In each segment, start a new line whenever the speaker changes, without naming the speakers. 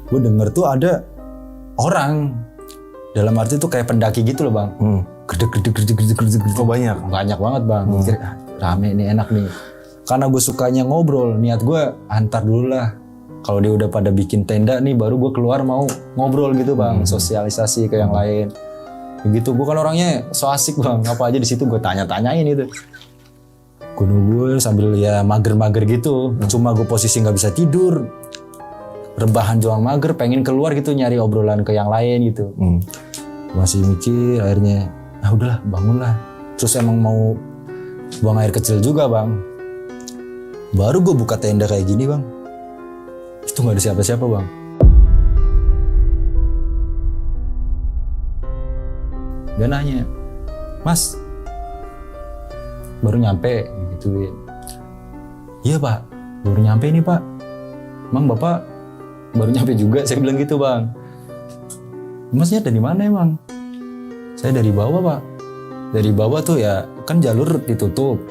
Gue denger tuh ada orang, dalam arti tuh kayak pendaki gitu loh bang. Gede.
Oh banyak?
Banyak banget bang. Mikir, rame nih, enak nih. Karena gue sukanya ngobrol, niat gue antar dulu lah. Kalau dia udah pada bikin tenda nih, baru gue keluar mau ngobrol gitu bang, sosialisasi ke yang lain. Begitu, gue kan orangnya so asik bang, apa aja di situ gue tanya-tanyain itu. Gue nunggu sambil ya mager-mager gitu, cuma gue posisi nggak bisa tidur, rebahan doang mager, pengen keluar gitu nyari obrolan ke yang lain gitu. Masih mikir, akhirnya, udahlah bangunlah. Terus emang mau buang air kecil juga bang. Baru gue buka tenda kayak gini bang. Itu gak ada siapa-siapa bang. Dia nanya, Mas, baru nyampe gituin. Iya pak, baru nyampe nih pak. Emang bapak baru nyampe juga? Saya bilang gitu bang. Masnya dari mana emang? Saya dari bawah pak. Dari bawah tuh ya kan jalur ditutup.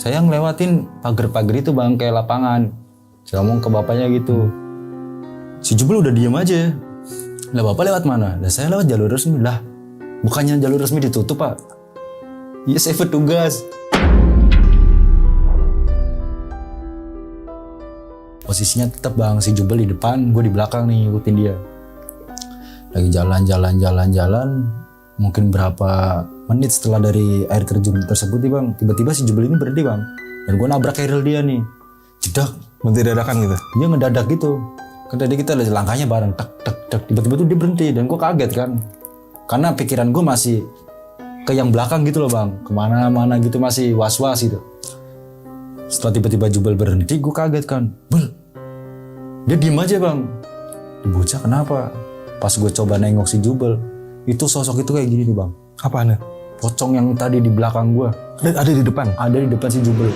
Saya ngelewatin pagar-pagar itu bang, kayak lapangan. Saya ngomong ke bapaknya gitu. Si Jubel udah diem aja. Lah bapak lewat mana? Lah saya lewat jalur resmi. Lah bukannya jalur resmi ditutup pak? Iya saya petugas. Posisinya tetap bang, si Jubel di depan, gue di belakang nih ngikutin dia. Lagi jalan. Mungkin berapa menit setelah dari air terjun tersebut nih bang, tiba-tiba si Jubel ini berhenti bang. Dan gue nabrak keril dia nih. Jedak.
Berhenti dadakan gitu?
Dia ngedadak gitu. Kan tadi kita langkahnya bareng, tak. Tiba-tiba tuh dia berhenti dan gue kaget kan. Karena pikiran gue masih ke yang belakang gitu loh bang. Kemana-mana gitu masih was-was gitu. Setelah tiba-tiba Jubel berhenti, gue kaget kan. Bel, dia diem aja bang. Bocah kenapa? Pas gue coba nengok si Jubel, itu sosok itu kayak gini nih bang.
Apaan?
Pocong yang tadi di belakang gue.
Ada di depan?
Ada di depan si Jubel.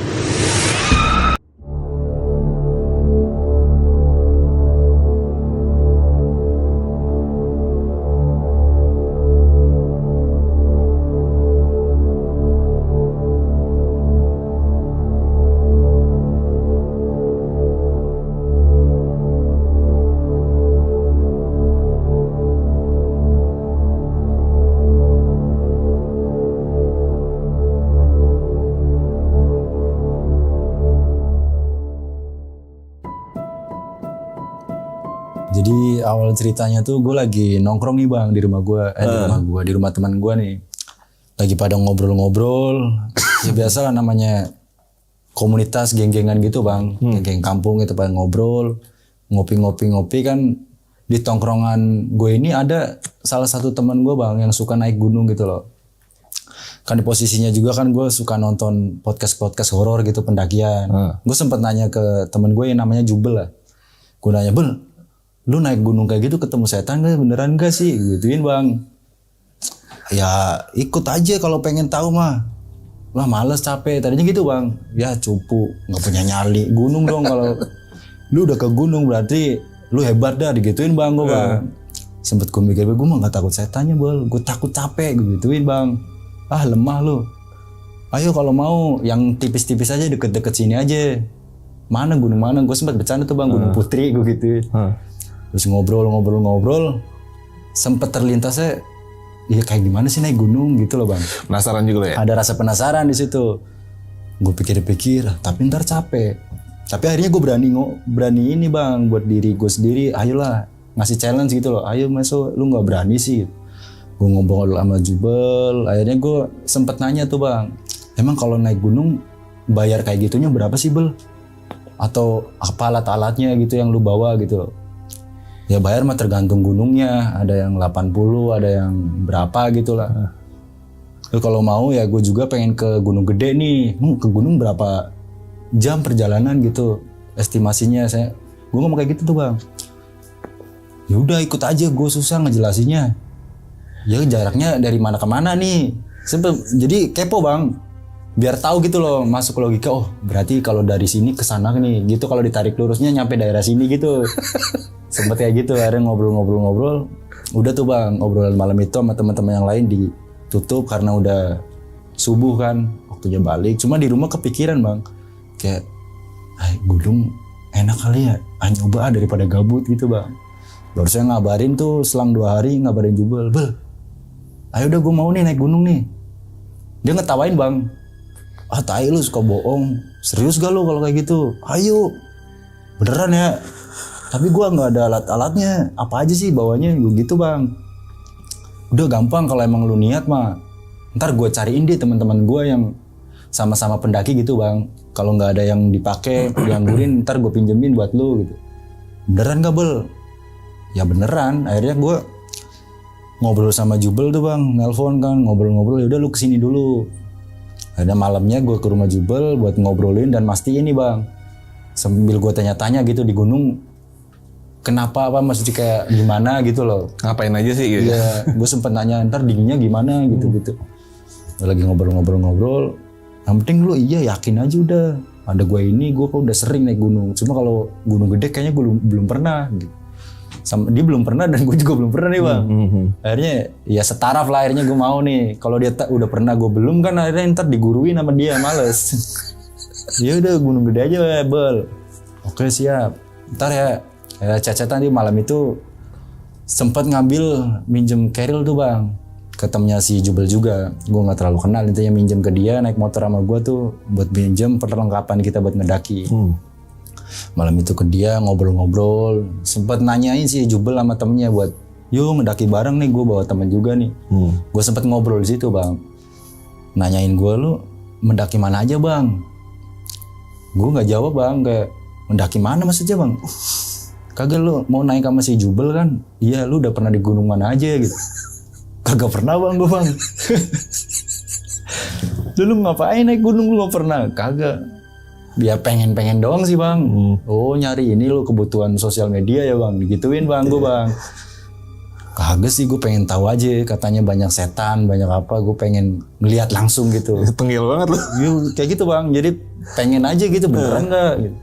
Jadi awal ceritanya tuh gue lagi nongkrong nih bang di rumah gue, di rumah teman gue nih. Lagi pada ngobrol-ngobrol, ya biasa lah namanya komunitas geng-gengan gitu bang, geng kampung gitu pada ngobrol, ngopi kan di tongkrongan gue ini ada salah satu teman gue bang yang suka naik gunung gitu loh. Kan di posisinya juga kan gue suka nonton podcast horor gitu pendakian. Gue sempet nanya ke teman gue yang namanya Jubel lah. Gue nanya, Bel, lu naik gunung kayak gitu ketemu setan gak? Beneran gak sih? Gituin bang. Ya ikut aja kalau pengen tahu mah. Lah males capek. Tadinya gitu bang. Ya cupu. Gak punya nyali. Gunung dong kalau lu udah ke gunung berarti lu hebat dah. Digituin bang gue bang. Sempet gue mikir gue mah gak takut setannya bel. Gue takut capek. Gue gituin bang. Ah lemah lu. Ayo kalau mau yang tipis-tipis aja deket-deket sini aja. Mana gunung mana? Gue sempat bercanda tuh bang. Gunung Putri gue gituin. Terus ngobrol, sempet terlintasnya, ya kayak gimana sih naik gunung gitu loh bang.
Penasaran juga ya?
Ada rasa penasaran di situ. Gue pikir-pikir, tapi ntar capek. Tapi akhirnya gue berani ini bang, buat diri gue sendiri. Ayolah, ngasih challenge gitu loh. Ayo Meso, lu nggak berani sih? Gue ngobrol sama Jubel. Akhirnya gue sempet nanya tuh bang, emang kalau naik gunung bayar kayak gitunya berapa sih Bel? Atau apa alat-alatnya gitu yang lu bawa gitu loh? Ya bayar mah tergantung gunungnya, ada yang 80, ada yang berapa gitu lah. Lalu kalau mau ya gue juga pengen ke Gunung Gede nih, ke gunung berapa jam perjalanan gitu, estimasinya gue ngomong kayak gitu tuh bang. Ya udah ikut aja, gue susah ngejelasinnya. Ya jaraknya dari mana ke mana nih, jadi kepo bang, biar tahu gitu loh, masuk logika. Oh berarti kalau dari sini ke sana nih, gitu kalau ditarik lurusnya nyampe daerah sini gitu. Sempet kayak gitu, akhirnya ngobrol. Udah tuh bang, obrolan malam itu sama teman-teman yang lain ditutup karena udah subuh kan, waktunya balik. Cuma di rumah kepikiran bang, kayak gunung enak kali ya, nyoba daripada gabut gitu bang. Baru saya ngabarin tuh selang 2 hari ngabarin Jubel, Bel, ayo udah gue mau nih naik gunung nih. Dia ngetawain bang, ah tai lu suka bohong, serius gak lu kalau kayak gitu? Ayo, beneran ya. Tapi gue nggak ada alat-alatnya, apa aja sih bawanya? Gue gitu bang. Udah gampang kalau emang lu niat mah. Ntar gue cariin deh teman-teman gue yang sama-sama pendaki gitu bang. Kalau nggak ada yang dipakai, dianggurin, ntar gue pinjemin buat lu gitu. Beneran gak Bel? Ya beneran. Akhirnya gue ngobrol sama Jubel tuh bang, nelpon kan, ngobrol-ngobrol. Ya udah lu kesini dulu. Ada malamnya gue ke rumah Jubel buat ngobrolin dan mastiin nih bang. Sambil gue tanya-tanya gitu di gunung, kenapa apa maksudnya kayak gimana gitu loh.
Ngapain aja sih gitu.
Iya, gue sempet nanya ntar dinginnya gimana gitu-gitu. Lagi ngobrol-ngobrol. Yang penting lu iya yakin aja udah. Ada gue ini, gue kok udah sering naik gunung. Cuma kalau gunung gede kayaknya gue belum pernah gitu. Dia belum pernah dan gue juga belum pernah nih bang. Akhirnya ya setaraf lah, akhirnya gue mau nih. Kalau dia udah pernah gue belum kan akhirnya ntar diguruin sama dia, males. Ya udah gunung gede aja Bel. Oke siap. Ntar ya cecetan di malam itu sempat ngambil minjem keril tuh bang. Ke temennya si Jubel juga. Gue nggak terlalu kenal, intinya minjem ke dia naik motor sama gue tuh buat minjem perlengkapan kita buat ngedaki. Malam itu ke dia ngobrol-ngobrol, sempat nanyain si Jubel sama temennya buat, yuk ngedaki bareng nih, gue bawa temen juga nih. Gue sempat ngobrol di situ bang, nanyain gue, lu mendaki mana aja bang? Gue nggak jawab bang, kayak mendaki mana maksudnya bang? Kagak, lu mau naik sama si Jubel kan? Iya, lu udah pernah di gunung mana aja gitu? Kagak pernah bang gue bang. Lu ngapain naik gunung, lu nggak pernah? Kagak. Dia pengen doang sih bang. Oh nyari ini lo kebutuhan sosial media ya bang, digituin bang gue bang. Kagak sih, gue pengen tahu aja, katanya banyak setan, banyak apa, gue pengen ngeliat langsung gitu.
Tenggel banget lo.
Kayak gitu bang, jadi pengen aja gitu, beneran nggak? Gitu.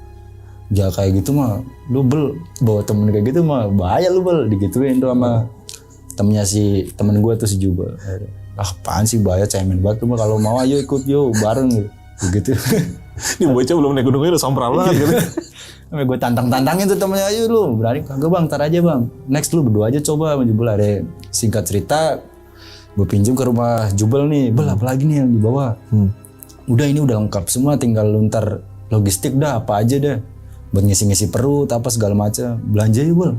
Ya kayak gitu mah, lu Bel bawa temen kayak gitu mah bahaya lu Bel, digituin tuh sama temennya si temen gue tuh si Jubel. Ah apaan sih bahaya, cemen banget tuh mah, kalau mau ayo ikut yuk bareng gitu.
Ini bocah belum naik gunungnya udah sompral banget gitu.
Gue tantangin tuh temennya, ayo lu berani? Kagak bang, ntar aja bang, next lu berdua aja coba sama Jubel. Ada singkat cerita, gue pinjem ke rumah Jubel nih, Bel apa lagi nih yang dibawa? Udah ini udah lengkap semua, tinggal lu ntar logistik dah apa aja dah, buat ngisi-ngisi perut apa segala macam, belanja ya Bel.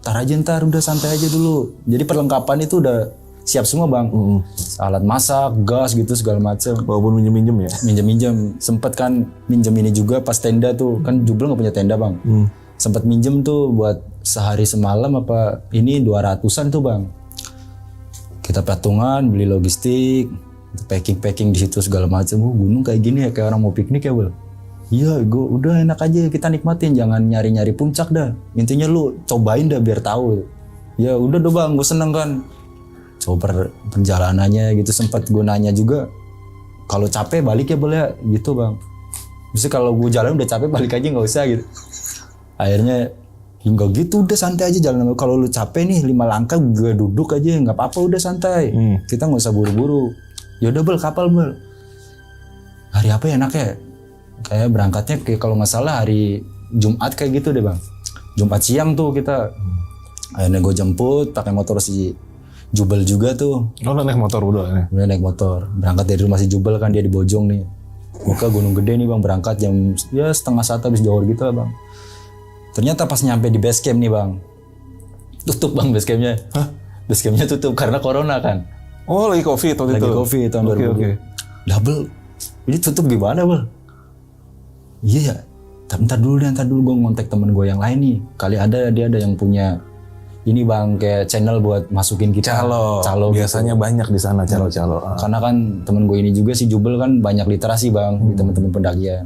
Ntar udah santai aja dulu. Jadi perlengkapan itu udah siap semua bang, alat masak, gas gitu segala macam.
Walaupun minjem ya?
Minjem, sempet kan minjem ini juga pas tenda tuh, kan Jubel nggak punya tenda bang. Sempet minjem tuh buat sehari semalam apa ini 200-an tuh bang. Kita patungan, beli logistik, packing di situ segala macam. Gunung kayak gini ya, kayak orang mau piknik ya Bel. Iya, gue udah enak aja kita nikmatin, jangan nyari-nyari puncak dah. Intinya lu cobain dah biar tahu. Ya udah dong bang, gue seneng kan. Coba perjalanannya gitu, sempat gue nanya juga, kalau capek balik ya boleh gitu bang. Bisa kalau gue jalan udah capek balik aja nggak usah gitu. Akhirnya enggak gitu, udah santai aja jalan. Kalau lu capek nih 5 langkah gue duduk aja nggak apa-apa, udah santai. Kita nggak usah buru-buru. Yaudah Bel, kapal Bel. Hari apa ya enaknya? Kayak berangkatnya kayak kalau nggak salah hari Jumat kayak gitu deh bang. Jumat siang tuh kita. Akhirnya gue jemput pakai motor si Jubel juga tuh.
Lo naik motor udah?
Udah naik motor. Berangkat dari rumah si Jubel kan, dia di Bojong nih. Muka Gunung Gede nih bang, berangkat jam ya 6:30 habis Johor gitu lah bang. Ternyata pas nyampe di base camp nih bang, tutup bang base campnya. Hah? Base campnya tutup karena corona kan.
Oh lagi COVID waktu itu?
Lagi COVID tahun 2020.
Okay.
Double. Ini tutup gimana Bel? Iya ya. Ntar dulu gue ngontek temen gue yang lain nih. Kali dia ada yang punya ini bang, kayak channel buat masukin kita. Calo
biasanya gitu. Banyak di sana calo.
Karena kan temen gue ini juga si Jubel kan banyak literasi bang di temen-temen pendakian.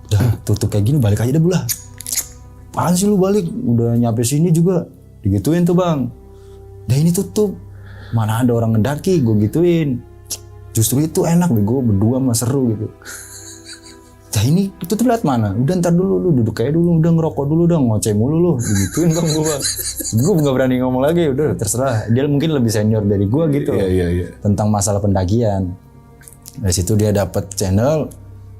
Udah tutup kayak gini, balik aja deh Bula. Apaan sih lu balik? Udah nyampe sini juga digituin tuh bang. Dah ini tutup. Mana ada orang ngedaki, gue gituin. Justru itu enak bego, berdua mah seru gitu. Nah ini tutup lihat mana? Udah ntar dulu, lu duduk kayak dulu, udah ngerokok dulu, udah ngoceh mulu lu. Digituin bang gue bang. Gue gak berani ngomong lagi, udah terserah. Dia mungkin lebih senior dari gue gitu.
Iya.
Tentang masalah pendakian. Dari situ dia dapat channel.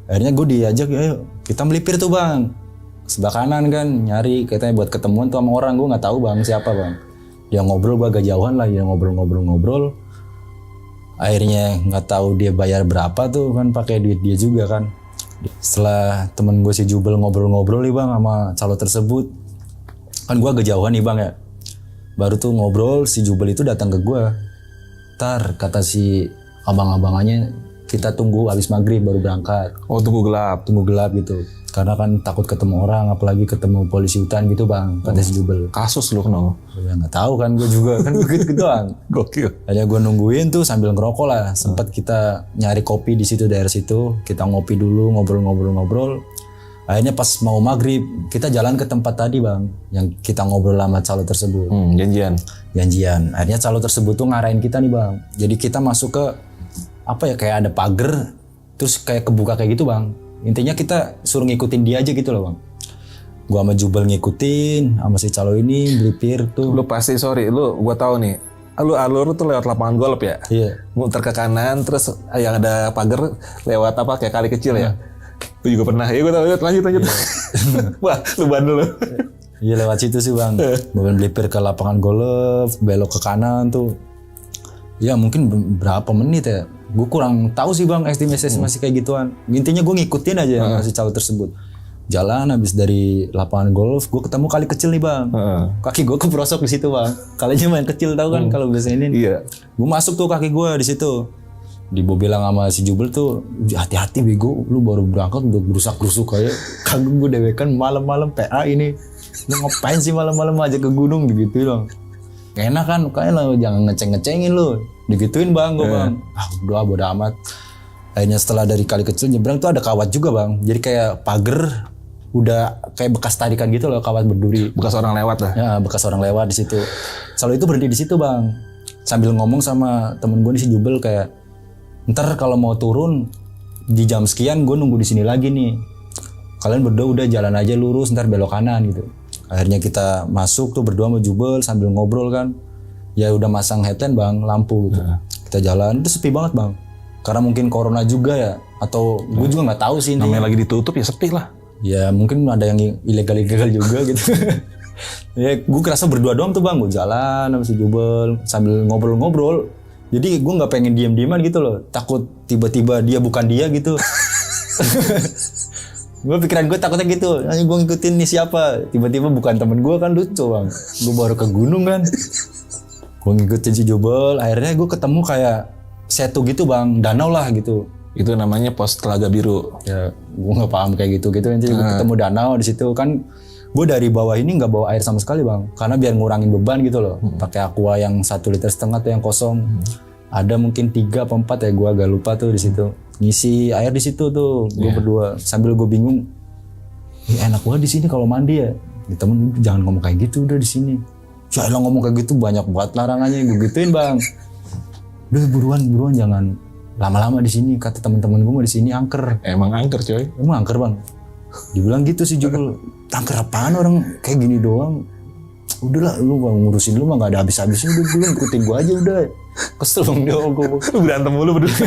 Akhirnya gue diajak, ayo kita melipir tuh bang. sebelah kanan kan nyari katanya buat ketemuan tuh sama orang, gue nggak tahu bang siapa bang. Dia ngobrol, gue agak jauhan lah, dia ngobrol. Akhirnya nggak tahu dia bayar berapa tuh kan, pakai duit dia juga kan. Setelah temen gue si Jubel ngobrol-ngobrol nih bang sama calo tersebut, kan gue agak jauhan nih bang ya. Baru tuh ngobrol, si Jubel itu datang ke gue. Tar, kata si abang-abangannya, kita tunggu habis maghrib baru berangkat.
Oh, tunggu gelap.
Tunggu gelap gitu. Karena kan takut ketemu orang, apalagi ketemu polisi hutan gitu bang, kata si Jubel.
Kasus lu kenal.
Ya nggak tahu kan gue juga, kan gitu doang.
Gokil.
Akhirnya gue nungguin tuh sambil ngerokok lah. Sempat kita nyari kopi di situ, daerah situ. Kita ngopi dulu, ngobrol. Akhirnya pas mau maghrib, kita jalan ke tempat tadi bang, yang kita ngobrol sama calo tersebut. Janjian. Akhirnya calo tersebut tuh ngarahin kita nih bang. Jadi kita masuk ke apa ya, kayak ada pagar, terus kayak kebuka kayak gitu bang. Intinya kita suruh ngikutin dia aja gitu loh bang. Gua sama Jubel ngikutin, sama si calo ini melipir tuh.
Lu pasti gua tahu nih. Lu alur tuh lewat lapangan golf ya?
Iya.
Muter ke kanan, terus yang ada pagar lewat apa kayak kali kecil ya? Lu juga pernah. Ya gua tahu, lanjut. Wah, lu bandel lu.
Iya lewat situ sih bang. Gua melipir ke lapangan golf, belok ke kanan tuh. Ya mungkin berapa menit ya? Gue kurang tahu sih bang estimasi kayak gituan. Intinya gue ngikutin aja yang si calo tersebut. Jalan habis dari lapangan golf, gue ketemu kali kecil nih bang. Kaki gue keprosok di situ bang. Kalinya main kecil tahu kan kalau biasa ini.
Iya.
Gue masuk tuh kaki gue di situ. Dibo bilang sama si Jubel tuh, hati-hati bego, lu baru berangkat udah gerusak-gerusuk kayak kagak gue dewekan malam-malam PA ini. Lu ngapain sih malam-malam aja ke gunung gitu bang. Gak enak kan, kayaknya lo jangan ngeceng-ngecengin lo. Digituin bang, gue bang. Udah bodo amat. Akhirnya setelah dari kali kecil nyebrang tuh ada kawat juga bang. Jadi kayak pagar, udah kayak bekas tarikan gitu loh, kawat berduri.
Bekas orang lewat lah.
Ya, bekas orang lewat di situ. Selalu itu berhenti di situ bang. Sambil ngomong sama temen gue nih si Jubel kayak, ntar kalau mau turun di jam sekian gue nunggu di sini lagi nih. Kalian berdua udah jalan aja lurus, ntar belok kanan gitu. Akhirnya kita masuk tuh berdua sama Jubel sambil ngobrol kan. Ya udah masang headlamp bang, lampu gitu. Kita jalan, itu sepi banget bang. Karena mungkin corona juga ya, atau gue juga nggak tahu sih.
Namanya lagi ditutup ya sepi lah.
Ya mungkin ada yang ilegal juga gitu. Ya gue kerasa berdua doang tuh bang, gue jalan sama si Jubel sambil ngobrol-ngobrol. Jadi gue nggak pengen diem-dieman gitu loh, takut tiba-tiba dia bukan dia gitu. Gue pikiran gue takutnya gitu, nanti gue ngikutin nih siapa, tiba-tiba bukan temen gue kan lucu bang. Gue baru ke gunung kan, gue ngikutin si Jubel, akhirnya gue ketemu kayak setu gitu bang, danau lah gitu.
Itu namanya pos Telaga Biru.
Ya gue nggak paham kayak gitu intinya gue ketemu danau di situ kan. Gue dari bawah ini nggak bawa air sama sekali bang, karena biar ngurangin beban gitu loh. Pakai aqua yang 1,5 liter tuh yang kosong. Ada mungkin 3 atau 4 ya, gue agak lupa tuh di situ. Ngisi air di situ tuh, gue berdua. Sambil gue bingung, enak banget di sini kalau mandi ya. Di temen jangan ngomong kayak gitu udah di sini. Ya lo ngomong kayak gitu banyak banget larangannya, gue gituin bang. Udah buruan jangan lama-lama di sini. Kata teman-teman gue mau di sini angker.
Emang angker coy.
Emang angker bang. Dibilang gitu sih Jubel. Angker apaan orang kayak gini doang. Udahlah lu bang ngurusin lu mah gak ada habis-habisnya. Udah belum ikutin gue aja udah. Kesel bang dia gue.
Lu berantem mulu berdua.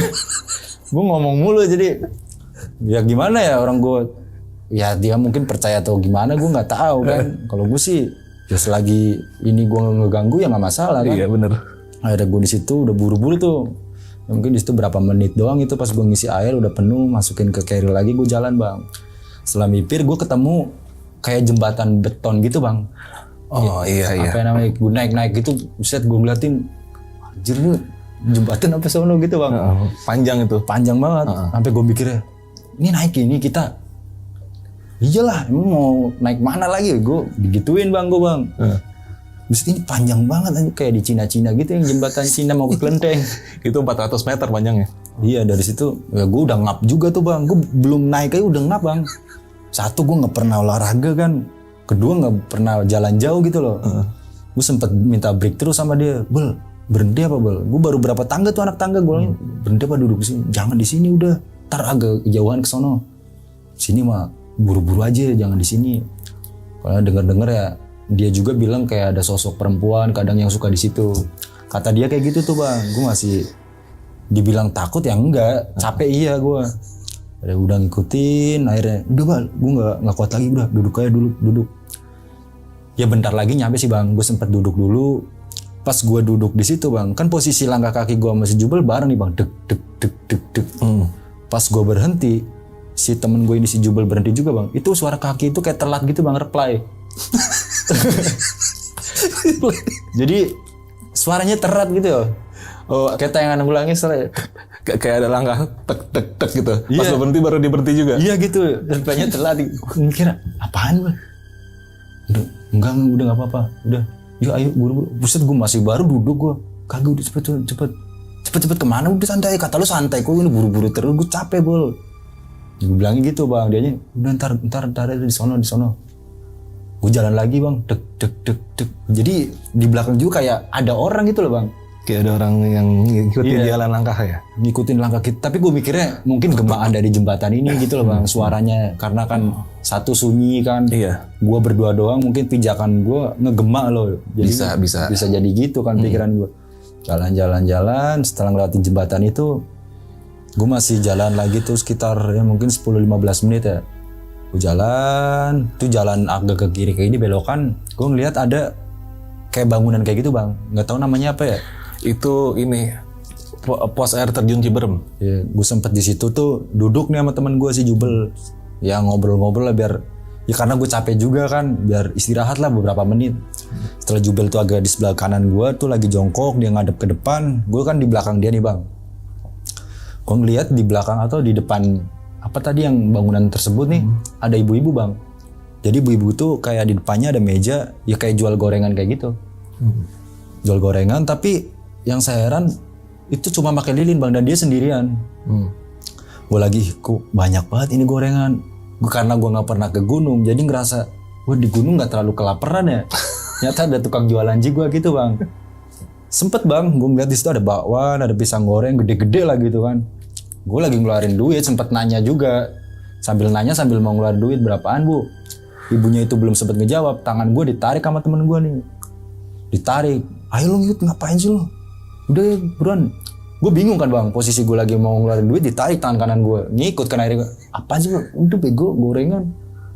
Gue ngomong mulu jadi ya gimana ya orang gue. Ya dia mungkin percaya atau gimana gue nggak tahu kan. Kalau gue sih ya selagi ini gue ngeganggu ya nggak masalah kan.
Iya bener.
Akhirnya gue di situ udah buru-buru tuh. Mungkin di situ berapa menit doang itu pas gue ngisi air udah penuh, masukin ke carrier lagi gue jalan bang. Setelah mipir gue ketemu kayak jembatan beton gitu bang.
Oh iya.
Apa namanya, gue naik gitu, buset gue ngeliatin, anjir lu jembatan apa sono gitu bang.
Panjang itu.
Panjang banget, sampai gue mikirnya, ini naik ini kita. Iyalah, emang mau naik mana lagi? Gue digituin bang, gue bang. Buset ini panjang banget, kayak di Cina-Cina gitu yang jembatan Cina mau ke Kelenteng.
Itu 400 meter panjangnya.
Iya dari situ, ya gue udah ngap juga tuh bang. Gue belum naik aja udah ngap bang. Satu gue nggak pernah olahraga kan. Kedua nggak pernah jalan jauh gitu loh. Gue sempet minta break terus sama dia. Bel, berhenti apa Bel? Gue baru berapa tangga tuh anak tangga. Gue berhenti apa duduk di sini? Jangan di sini udah. Ntar agak jauhan ke sono. Sini mah buru-buru aja, jangan di sini. Kalau dengar-dengar ya dia juga bilang kayak ada sosok perempuan kadang yang suka di situ. Kata dia kayak gitu tuh bang. Gue masih dibilang takut ya enggak. Capek iya gue. Udah ngikutin, akhirnya udah bang, gue nggak kuat lagi, udah duduk aja duduk. Ya bentar lagi nyampe sih bang, gue sempet duduk dulu. Pas gue duduk di situ bang, kan posisi langkah kaki gue masih jubel bareng nih bang, dek dek dek dek dek. Pas gue berhenti, si temen gue ini si jubel berhenti juga bang. Itu suara kaki itu kayak telat gitu bang, reply. Jadi suaranya terat gitu ya. Oh, kayak tayangan ulangnya
kayak ada langkah tek tek tek gitu. Pas
Iya.
lo berhenti baru dia berhenti juga.
Iya gitu, reply-nya telat. Gue kira apaan bang? Enggak udah nggak apa-apa, udah. Yuk ayo buru-buru. Buset gue masih baru duduk gue. Kagak udah cepet kemana? Udah santai. Kata lu santai. Kok ini buru-buru terus? Gue capek bol. Gue bilangin gitu bang. Dianya udah ntar di sono. Gue jalan lagi bang. Dek dek. Jadi di belakang juga kayak ada orang gitu loh bang.
Kayak ada orang yang ngikutin jalan langkah ya.
Ngikutin langkah kita. Tapi gue mikirnya mungkin gemaan dari jembatan ini gitu loh bang. Suaranya karena kan satu sunyi kan.
Iya.
Gue berdua doang mungkin pijakan gue ngegemak loh. Jadi
Bisa.
bisa jadi gitu kan pikiran gue. Jalan. Setelah ngelewatin jembatan itu, gue masih jalan lagi tuh sekitar ya mungkin 10-15 menit ya. Gue jalan, tuh jalan agak ke kiri kayak ini belokan. Gue ngeliat ada kayak bangunan kayak gitu bang. Nggak tahu namanya apa ya.
Itu ini pos air terjun Ciberem.
Ya, gue sempet di situ tuh duduk nih sama temen gue si Jubel. Ya ngobrol-ngobrol lah biar ya karena gue capek juga kan, biar istirahat lah beberapa menit. Setelah Jubel tuh agak di sebelah kanan gue tuh lagi jongkok, dia ngadep ke depan, gue kan di belakang dia nih bang. Gue ngeliat di belakang atau di depan apa tadi yang bangunan tersebut nih ada ibu-ibu bang. Jadi ibu-ibu tuh kayak di depannya ada meja, ya kayak jual gorengan kayak gitu. Jual gorengan tapi yang saya heran itu cuma pakai lilin bang dan dia sendirian. Gue lagi kok banyak banget ini gorengan. Karena gue nggak pernah ke gunung jadi ngerasa wah di gunung nggak terlalu kelaparan ya. Ternyata ada tukang jualan juga gitu bang. Sempet bang gue ngeliat di situ ada bakwan, ada pisang goreng gede-gede lah gitu kan. Gue lagi ngeluarin duit, sempet nanya juga. Sambil nanya sambil mau ngeluarin duit berapaan bu. Ibunya itu belum sempet ngejawab, tangan gue ditarik sama temen gue nih. Ditarik, ayo lu ngikut ngapain sih lu? Udah ya buruan. Gue bingung kan bang, posisi gue lagi mau ngeluarin duit ditarik tangan kanan gue. Ngikut kan akhirnya, apaan sih bang? Udah bego gorengan.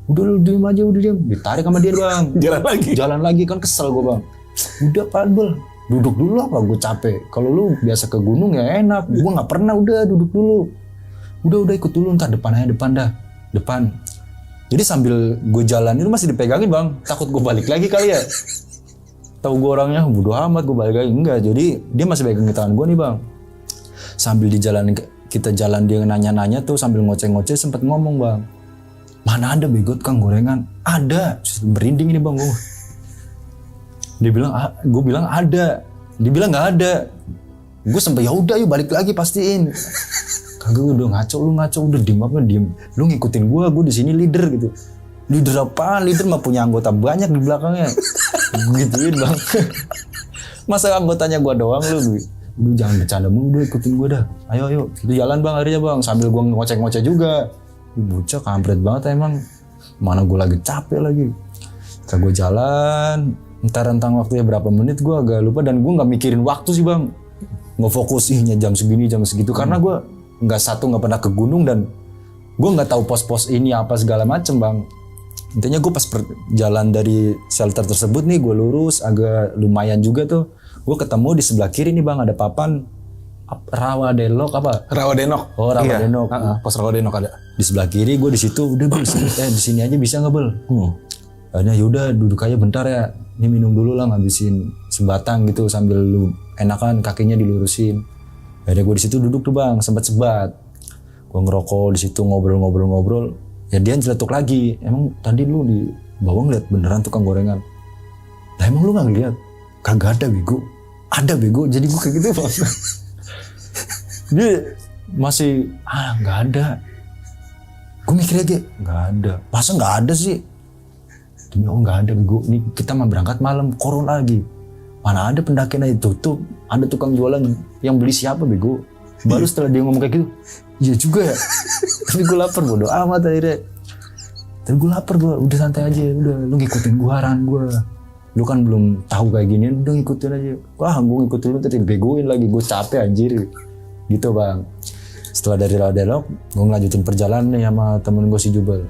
Udah lu diem aja, udah diem. Ditarik sama dia bang. Jalan lagi kan kesel gue bang. Udah padel, duduk dulu apa gue capek. Kalau lu biasa ke gunung ya enak. Gue nggak pernah, udah duduk dulu. Udah ikut dulu, ntar depan aja depan. Jadi sambil gue jalan itu masih dipegangin bang. Takut gue balik lagi kali ya. Tahu gue orangnya bodo amat gue balik lagi. Enggak, jadi dia masih pegang tangan gue nih bang. Sambil di jalan kita jalan dia nanya-nanya tuh sambil ngoceh-ngoceh sempet ngomong bang. Mana ada bego tukang gorengan? Ada. Berinding ini bang gue. Dia bilang, gue bilang ada. Dia bilang nggak ada. Gue sempet ya udah yuk balik lagi pastiin. Kagak udah ngaco udah diem. Lu ngikutin gue di sini leader gitu. Leader apaan? Leader mah punya anggota banyak di belakangnya. Gituin bang. Masa anggotanya gue doang lu jangan bercanda mulu, udah ikutin gue dah. Ayo itu jalan bang akhirnya bang. Sambil gue ngoceh-ngoceh juga. Bocah kampret banget emang. Mana gue lagi capek lagi. Setelah gue jalan, entar rentang waktunya berapa menit gue agak lupa dan gue nggak mikirin waktu sih bang. Nggak fokus jam segini jam segitu karena gue nggak pernah ke gunung dan gue nggak tahu pos-pos ini apa segala macem bang. Intinya gue pas jalan dari shelter tersebut nih gue lurus agak lumayan juga tuh. Gue ketemu di sebelah kiri nih bang ada papan Rawadenok apa?
Rawadenok.
Oh Rawadenok.
Iya. Pos Rawadenok ada.
Di sebelah kiri gue di situ udah bel di sini aja bisa nggak bel? Akhirnya yaudah duduk aja bentar ya. Ini minum dulu lah ngabisin sebatang gitu sambil lu enakan kakinya dilurusin. Akhirnya gue di situ duduk tuh bang sebat. Gue ngerokok di situ ngobrol. Ya dia nyeletuk lagi. Emang tadi lu di bawah ngeliat beneran tukang gorengan? Lah emang lu nggak ngeliat? Kagak ada bego. Ada bego. Jadi gue kayak gitu bang. Dia masih nggak ada. Gue mikir aja nggak ada. Masa nggak ada sih? Demi nggak ada bego. Nih kita mah berangkat malam corona lagi. Mana ada pendakian aja tutup. Ada tukang jualan yang beli siapa bego? Baru setelah dia ngomong kayak gitu. Iya juga ya. Tapi gue lapar bodo amat akhirnya. Tapi gue lapar gue udah santai aja. Udah lu ngikutin gue arahan gue. Lu kan belum tahu kayak gini. Udah ngikutin aja. Wah gue ngikutin lu tadi begoin lagi. Gue capek anjir. Gitu bang. Setelah dari Rawadenok, gue ngelanjutin perjalanan nih sama temen gue si Jubel.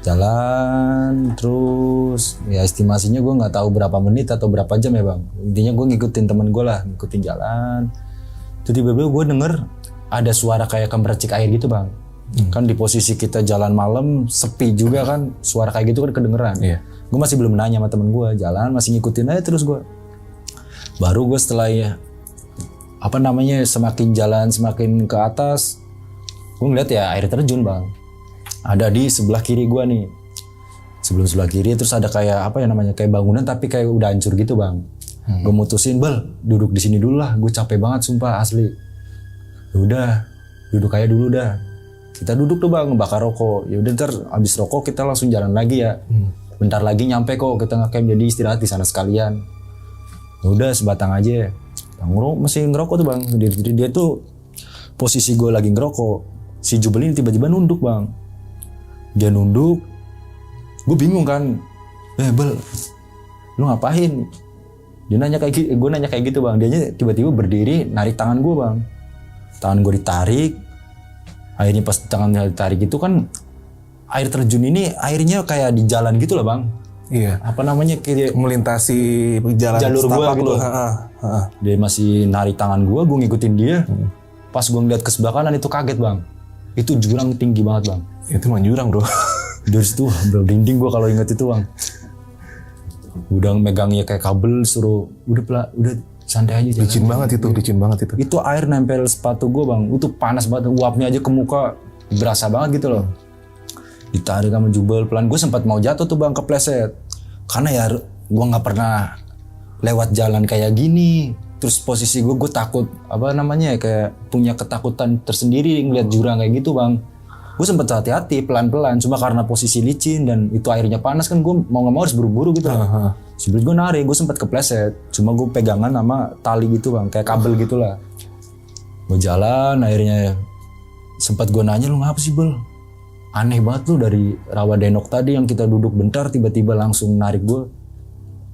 Jalan terus, ya estimasinya gue nggak tahu berapa menit atau berapa jam ya bang. Intinya gue ngikutin temen gue lah, ngikutin jalan. Terus tiba-tiba gue denger ada suara kayak kemercik air gitu bang. Kan di posisi kita jalan malam, sepi juga kan, suara kayak gitu kan kedengeran.
Iya.
Gue masih belum nanya sama temen gue, jalan masih ngikutin aja terus gue. Baru gue setelah semakin jalan semakin ke atas, gue ngeliat ya air terjun bang. Ada di sebelah kiri gue nih. Sebelum sebelah kiri terus ada kayak kayak bangunan tapi kayak udah hancur gitu bang. Gue mutusin, Bel, duduk di sini dulu lah. Gue capek banget sumpah asli. Udah, duduk aja dulu dah. Kita duduk tuh bang, ngebakar rokok. Ya udah ntar abis rokok kita langsung jalan lagi ya. Bentar lagi nyampe kok, kita nge-camp jadi istirahat di sana sekalian. Udah sebatang aja. Masih ngerokok tuh bang. Dia tuh posisi gue lagi ngerokok. Si Jubel ini tiba-tiba nunduk bang. Dia nunduk, gue bingung kan, Bel, lu ngapain? Gue nanya kayak gitu bang. Dia tiba-tiba berdiri, narik tangan gue bang. Tangan gue ditarik. Akhirnya pas tangan ditarik itu kan air terjun ini airnya kayak di jalan gitu lah bang.
Iya.
Kayak
melintasi jalan
jalur gue gitu. Dia masih narik tangan gue ngikutin dia. Pas gue ngeliat ke sebelah kanan itu kaget bang. Itu jurang tinggi banget bang.
Itu mah jurang bro.
Dari situ bro, dinding gue kalau inget itu bang. Udah megangnya kayak kabel, suruh udah santai aja.
Licin banget itu.
Itu air nempel sepatu gue bang. Itu panas banget, uapnya aja ke muka berasa banget gitu loh. Ditarik sama Jubel pelan. Gue sempat mau jatuh tuh bang, kepleset. Karena ya gue nggak pernah lewat jalan kayak gini. Terus posisi gue takut kayak punya ketakutan tersendiri ngeliat jurang kayak gitu bang. Gue sempet hati-hati pelan-pelan, cuma karena posisi licin dan itu airnya panas kan gue mau nggak mau harus buru-buru gitu. Sebelum gue narik, gue sempet kepleset. Cuma gue pegangan sama tali gitu bang, kayak kabel gitulah. Gue jalan, akhirnya sempat gue nanya, lu ngapa sih Bel? Aneh banget lu dari Rawadenok tadi yang kita duduk bentar tiba-tiba langsung narik gue.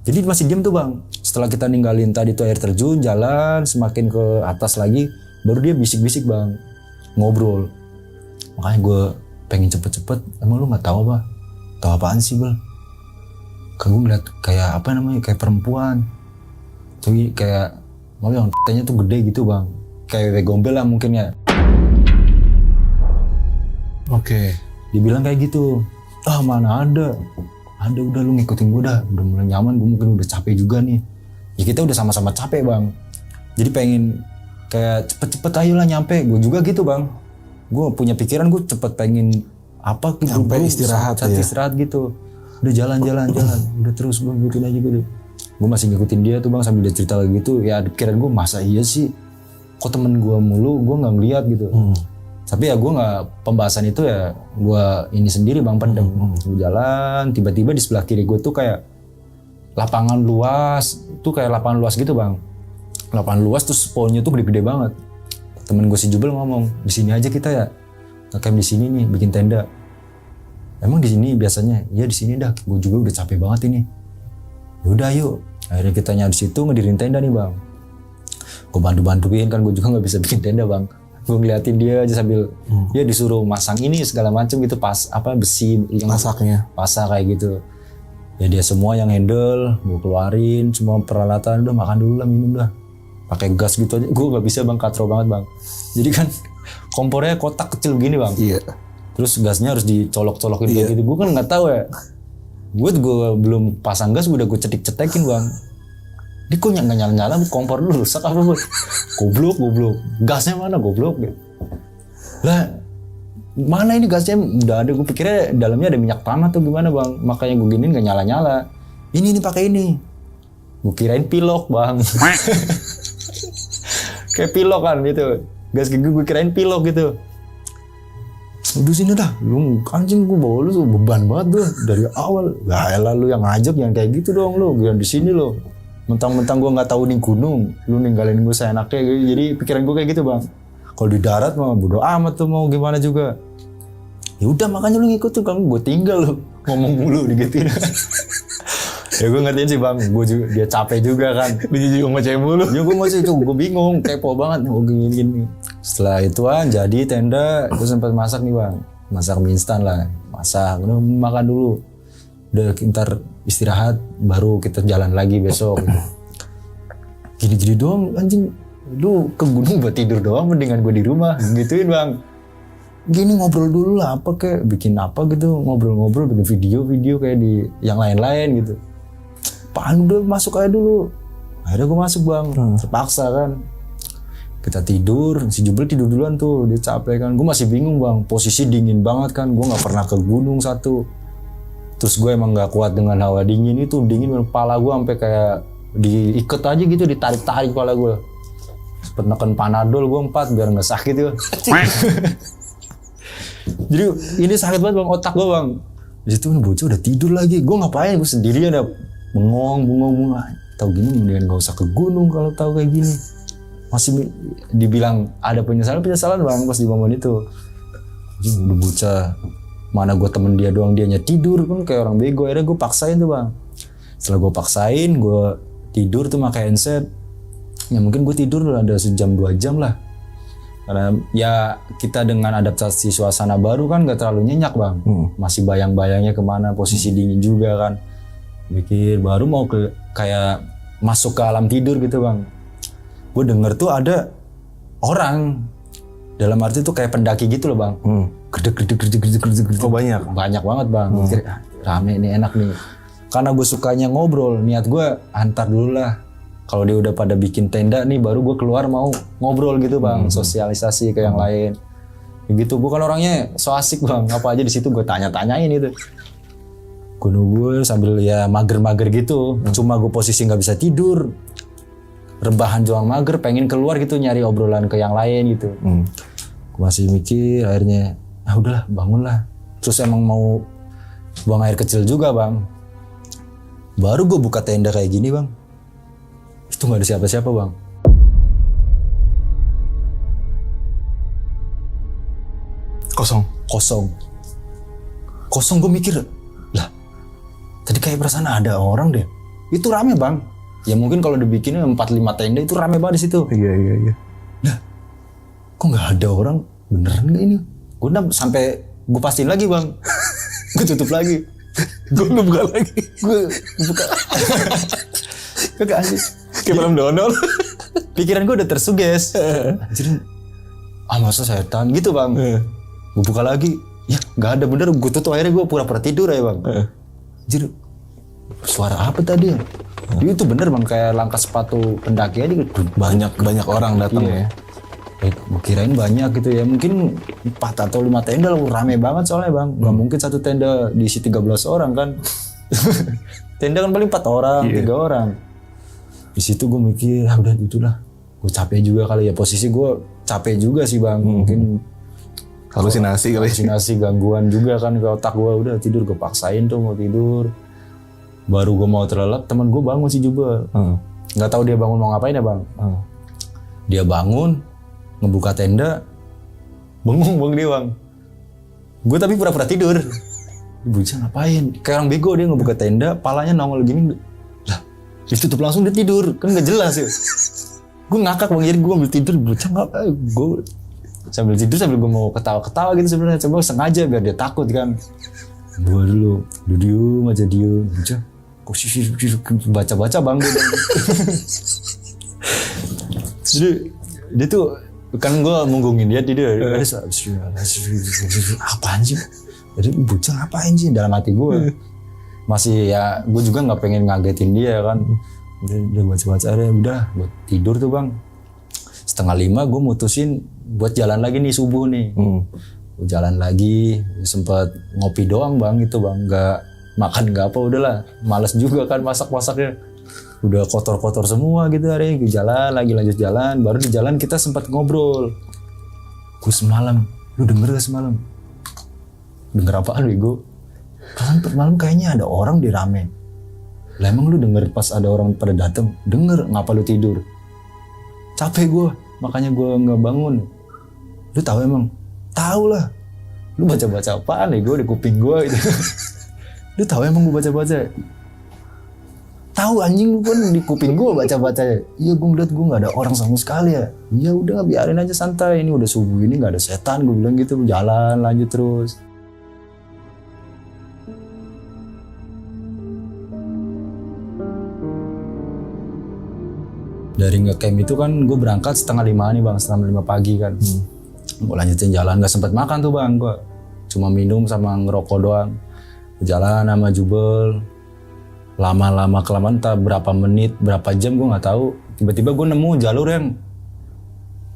Jadi masih diem tuh bang. Setelah kita ninggalin tadi tuh air terjun, jalan semakin ke atas lagi, baru dia bisik-bisik bang, ngobrol. Makanya gue pengen cepet-cepet. Emang lu nggak tahu apa? Tahu apaan sih Bel? Gue ngeliat kayak kayak perempuan. Tapi kayak yang tanya tuh gede gitu bang. Kayak gombel lah mungkin ya.
Oke.
Dibilang kayak gitu. Mana ada. Ada udah lu ngikutin gue dah. Udah mulai nyaman, gue mungkin udah capek juga nih. Ya kita udah sama-sama capek bang. Jadi pengen kayak cepet-cepet ayo lah nyampe. Gue juga gitu bang. Gue punya pikiran gue cepet pengen
sampai istirahat ya.
Istirahat gitu. Udah jalan. Udah terus gue ngikutin aja gitu. Gue masih ngikutin dia tuh bang sambil dia cerita lagi gitu. Ya pikiran gue masa iya sih. Kok temen gue mulu gue gak ngeliat gitu. Tapi ya gue gak, pembahasan itu ya gue ini sendiri bang pendem. Gue jalan tiba-tiba di sebelah kiri gue tuh kayak lapangan luas. Tuh kayak lapangan luas gitu bang. Lapangan luas terus pohonnya tuh gede-gede banget. Temen gue si Jubel ngomong, di sini aja kita ya, nge-camp di sini nih, bikin tenda. Emang di sini biasanya? Iya di sini dah. Gue juga udah capek banget ini. Yaudah yuk. Akhirnya kita nyari situ ngedirin tenda nih bang. Gue bantuin kan, gue juga nggak bisa bikin tenda bang. Gue ngeliatin dia aja sambil dia disuruh masang ini segala macem gitu besi yang pasak kayak gitu. Ya dia semua yang handle, gue keluarin semua peralatan, udah makan dulu lah, minum dah. Pakai gas gitu aja, gue nggak bisa bang, katro banget bang. Jadi kan kompornya kotak kecil begini bang.
Iya.
Terus gasnya harus dicolok-colokin kayak gitu. Gue kan nggak tahu ya. Gue belum pasang gas, udah gue cetek-cetekin bang. Ini kok nggak nyala-nyala, kompor dulu rusak apa bang? Goblok. Gasnya mana goblok? Lah mana ini gasnya? Udah ada, gue pikirnya dalamnya ada minyak tanah tuh gimana bang? Makanya gue giniin nggak nyala-nyala. Ini pakai ini. Gue kirain pilok bang. Kayak pilok kan gitu. Gas gue kirain pilok gitu. Udah sini dah, lu anjing gue bawa lu tuh beban banget tuh dari awal. Lah elah lu yang ngajak yang kayak gitu dong lu, jangan di sini lo. Mentang-mentang gue nggak tahu nih gunung, lu ninggalin gue seenaknya gitu. Jadi pikiran gue kayak gitu bang. Kalau di darat mah bodo amat tuh mau gimana juga. Ya udah makanya lu ngikut tuh, kan gue tinggal lu ngomong mulu digituin. Ya gue ngertiin sih bang, gue juga dia capek juga kan.
Dia juga sama cewek mulu.
Ya gue masih itu, gue bingung, kepo banget, gue gini. Setelah ituan jadi tenda, gue sempat masak nih bang, masak mie instan lah, masak, udah makan dulu, udah ntar istirahat, baru kita jalan lagi besok. Gini-gini doang anjing, lu ke gunung buat tidur doang, mendingan gue di rumah, gituin bang. Gini ngobrol dulu lah, apa kayak bikin apa gitu, ngobrol-ngobrol, bikin video-video kayak di yang lain-lain gitu. Apaan udah masuk aja dulu. Akhirnya gue masuk bang, terpaksa kan. Kita tidur, si Jubel tidur duluan tuh, dia capek kan. Gue masih bingung bang, posisi dingin banget kan, gue gak pernah ke gunung satu. Terus gue emang gak kuat dengan hawa dingin itu, dingin kepala gue sampai kayak diikat aja gitu, ditarik-tarik kepala gue. Sempet neken Panadol gue 4 biar gak sakit gitu. Jadi ini sakit banget bang, otak gue bang. Di situ bocah udah tidur lagi, gue ngapain, gue sendirian udah bengong. Tahu gini mendingan gak usah ke gunung kalau tahu kayak gini. Masih dibilang ada penyesalan bang pas di momen itu. Jadi udah bocah, mana gue temen dia doang, dianya tidur kan kayak orang bego. Akhirnya gue paksain tuh bang. Setelah gue paksain, gue tidur tuh pakai handset. Ya mungkin gue tidur ada sejam 2 jam lah. Karena ya kita dengan adaptasi suasana baru kan gak terlalu nyenyak bang. Masih bayang-bayangnya kemana, posisi dingin juga kan. Mikir baru mau ke kayak masuk ke alam tidur gitu bang. Gue denger tuh ada orang, dalam arti tuh kayak pendaki gitu loh bang. Gedeg.
Oh banyak?
Banyak banget bang. Mikir, rame nih, enak nih. Karena gue sukanya ngobrol, niat gue antar dulu lah. Kalau dia udah pada bikin tenda nih, baru gue keluar mau ngobrol gitu bang, sosialisasi ke yang lain. Begitu, gue kan orangnya so asik bang, apa aja di situ gue tanya-tanyain itu. Gue nunggu sambil ya mager-mager gitu, cuma gue posisi nggak bisa tidur, rebahan doang mager, pengen keluar gitu nyari obrolan ke yang lain gitu. Gue masih mikir, akhirnya, udahlah bangun lah. Terus emang mau buang air kecil juga bang. Baru gue buka tenda kayak gini bang. Itu gak ada siapa-siapa bang. Kosong gue mikir, lah tadi kayak perasaan ada orang deh. Itu rame bang. Ya mungkin kalau dibikinnya 4-5 tenda itu rame banget di situ.
Iya.
Nah, kok gak ada orang? Beneran gak ini? Gue sampai gue pastiin lagi bang. Gue tutup lagi.
Gue buka lagi.
Gue buka. Kagak anjir.
Kayak film Donald.
Pikiran gue udah tersuges. Anjir. Masa setan gitu bang. Gue buka lagi. Ya gak ada bener. Gue tutup, akhirnya gue pura-pura tidur ya bang. Anjir. Suara apa tadi ya? Itu bener bang, kayak langkah sepatu pendaki aja.
Banyak orang datang ya.
Gue kirain banyak gitu ya. Mungkin 4 atau 5 tenda lah. Rame banget soalnya bang. Gak mungkin satu tenda diisi 13 orang kan. Tenda kan paling 4 orang, 3 orang. Di situ gue mikir, udah itulah. Gue capek juga kali ya, posisi gue capek juga sih bang. Mungkin
halusinasi kali.
Halusinasi, gangguan juga kan ke otak gue. Udah tidur, gue paksain tuh mau tidur. Baru gue mau terlelap, teman gue bangun si Jubel. Nggak tahu dia bangun mau ngapain ya bang. Dia bangun, ngebuka tenda, bengong bang dia bang. Gue tapi pura-pura tidur. Bocah ngapain? Kayak orang bego, dia ngebuka tenda, palanya nongol gini. Lah, ditutup langsung dia tidur, kan nggak jelas ya. Gue ngakak bang, jadi gue ambil tidur, bocah ngapain? Gue sambil tidur sambil gue mau ketawa-ketawa gitu sebenarnya, coba sengaja biar dia takut kan. Gue dulu, diem aja diem, bocah. Kok sih baca-baca bang gue. Jadi dia tuh kan gue munggungin dia tidur, ada apaan sih? Jadi bocah ngapain sih dalam hati gue. Masih ya gue juga gak pengen ngagetin dia kan. Udah baca-baca aja, udah buat tidur tuh bang. 4:30 gue mutusin buat jalan lagi nih subuh nih. Gue jalan lagi, sempet ngopi doang bang gitu bang. Gak makan gak apa, udahlah. Males juga kan masak-masaknya. Udah kotor-kotor semua gitu hari ini. Jalan lagi, lanjut jalan. Baru di jalan kita sempat ngobrol. Gue semalam, lu denger gak semalam? Denger apaan bego? Kan malam kayaknya ada orang di rame. Lah emang lu denger pas ada orang pada dateng? Denger, ngapa lu tidur? Capek gue, makanya gue gak bangun. Lu tahu emang? Tahu lah. Lu baca-baca apaan ya gue di kuping gue gitu. Lu tahu emang gue baca-baca? tahu anjing lu kan di kuping gue baca-baca. Iya gue ngeliat gue nggak ada orang sama sekali ya. Ya udah biarin aja santai, ini udah subuh ini nggak ada setan, gue bilang gitu. Jalan lanjut terus. Dari ngecamp itu kan gue berangkat 4:30 nih bang, 4:30 pagi kan. Gue lanjutin jalan, gak sempet makan tuh bang, gue cuma minum sama ngerokok doang. Jalan sama Jubel, lama-lama kelamaan entah berapa menit, berapa jam gue nggak tahu. Tiba-tiba gue nemu jalur yang,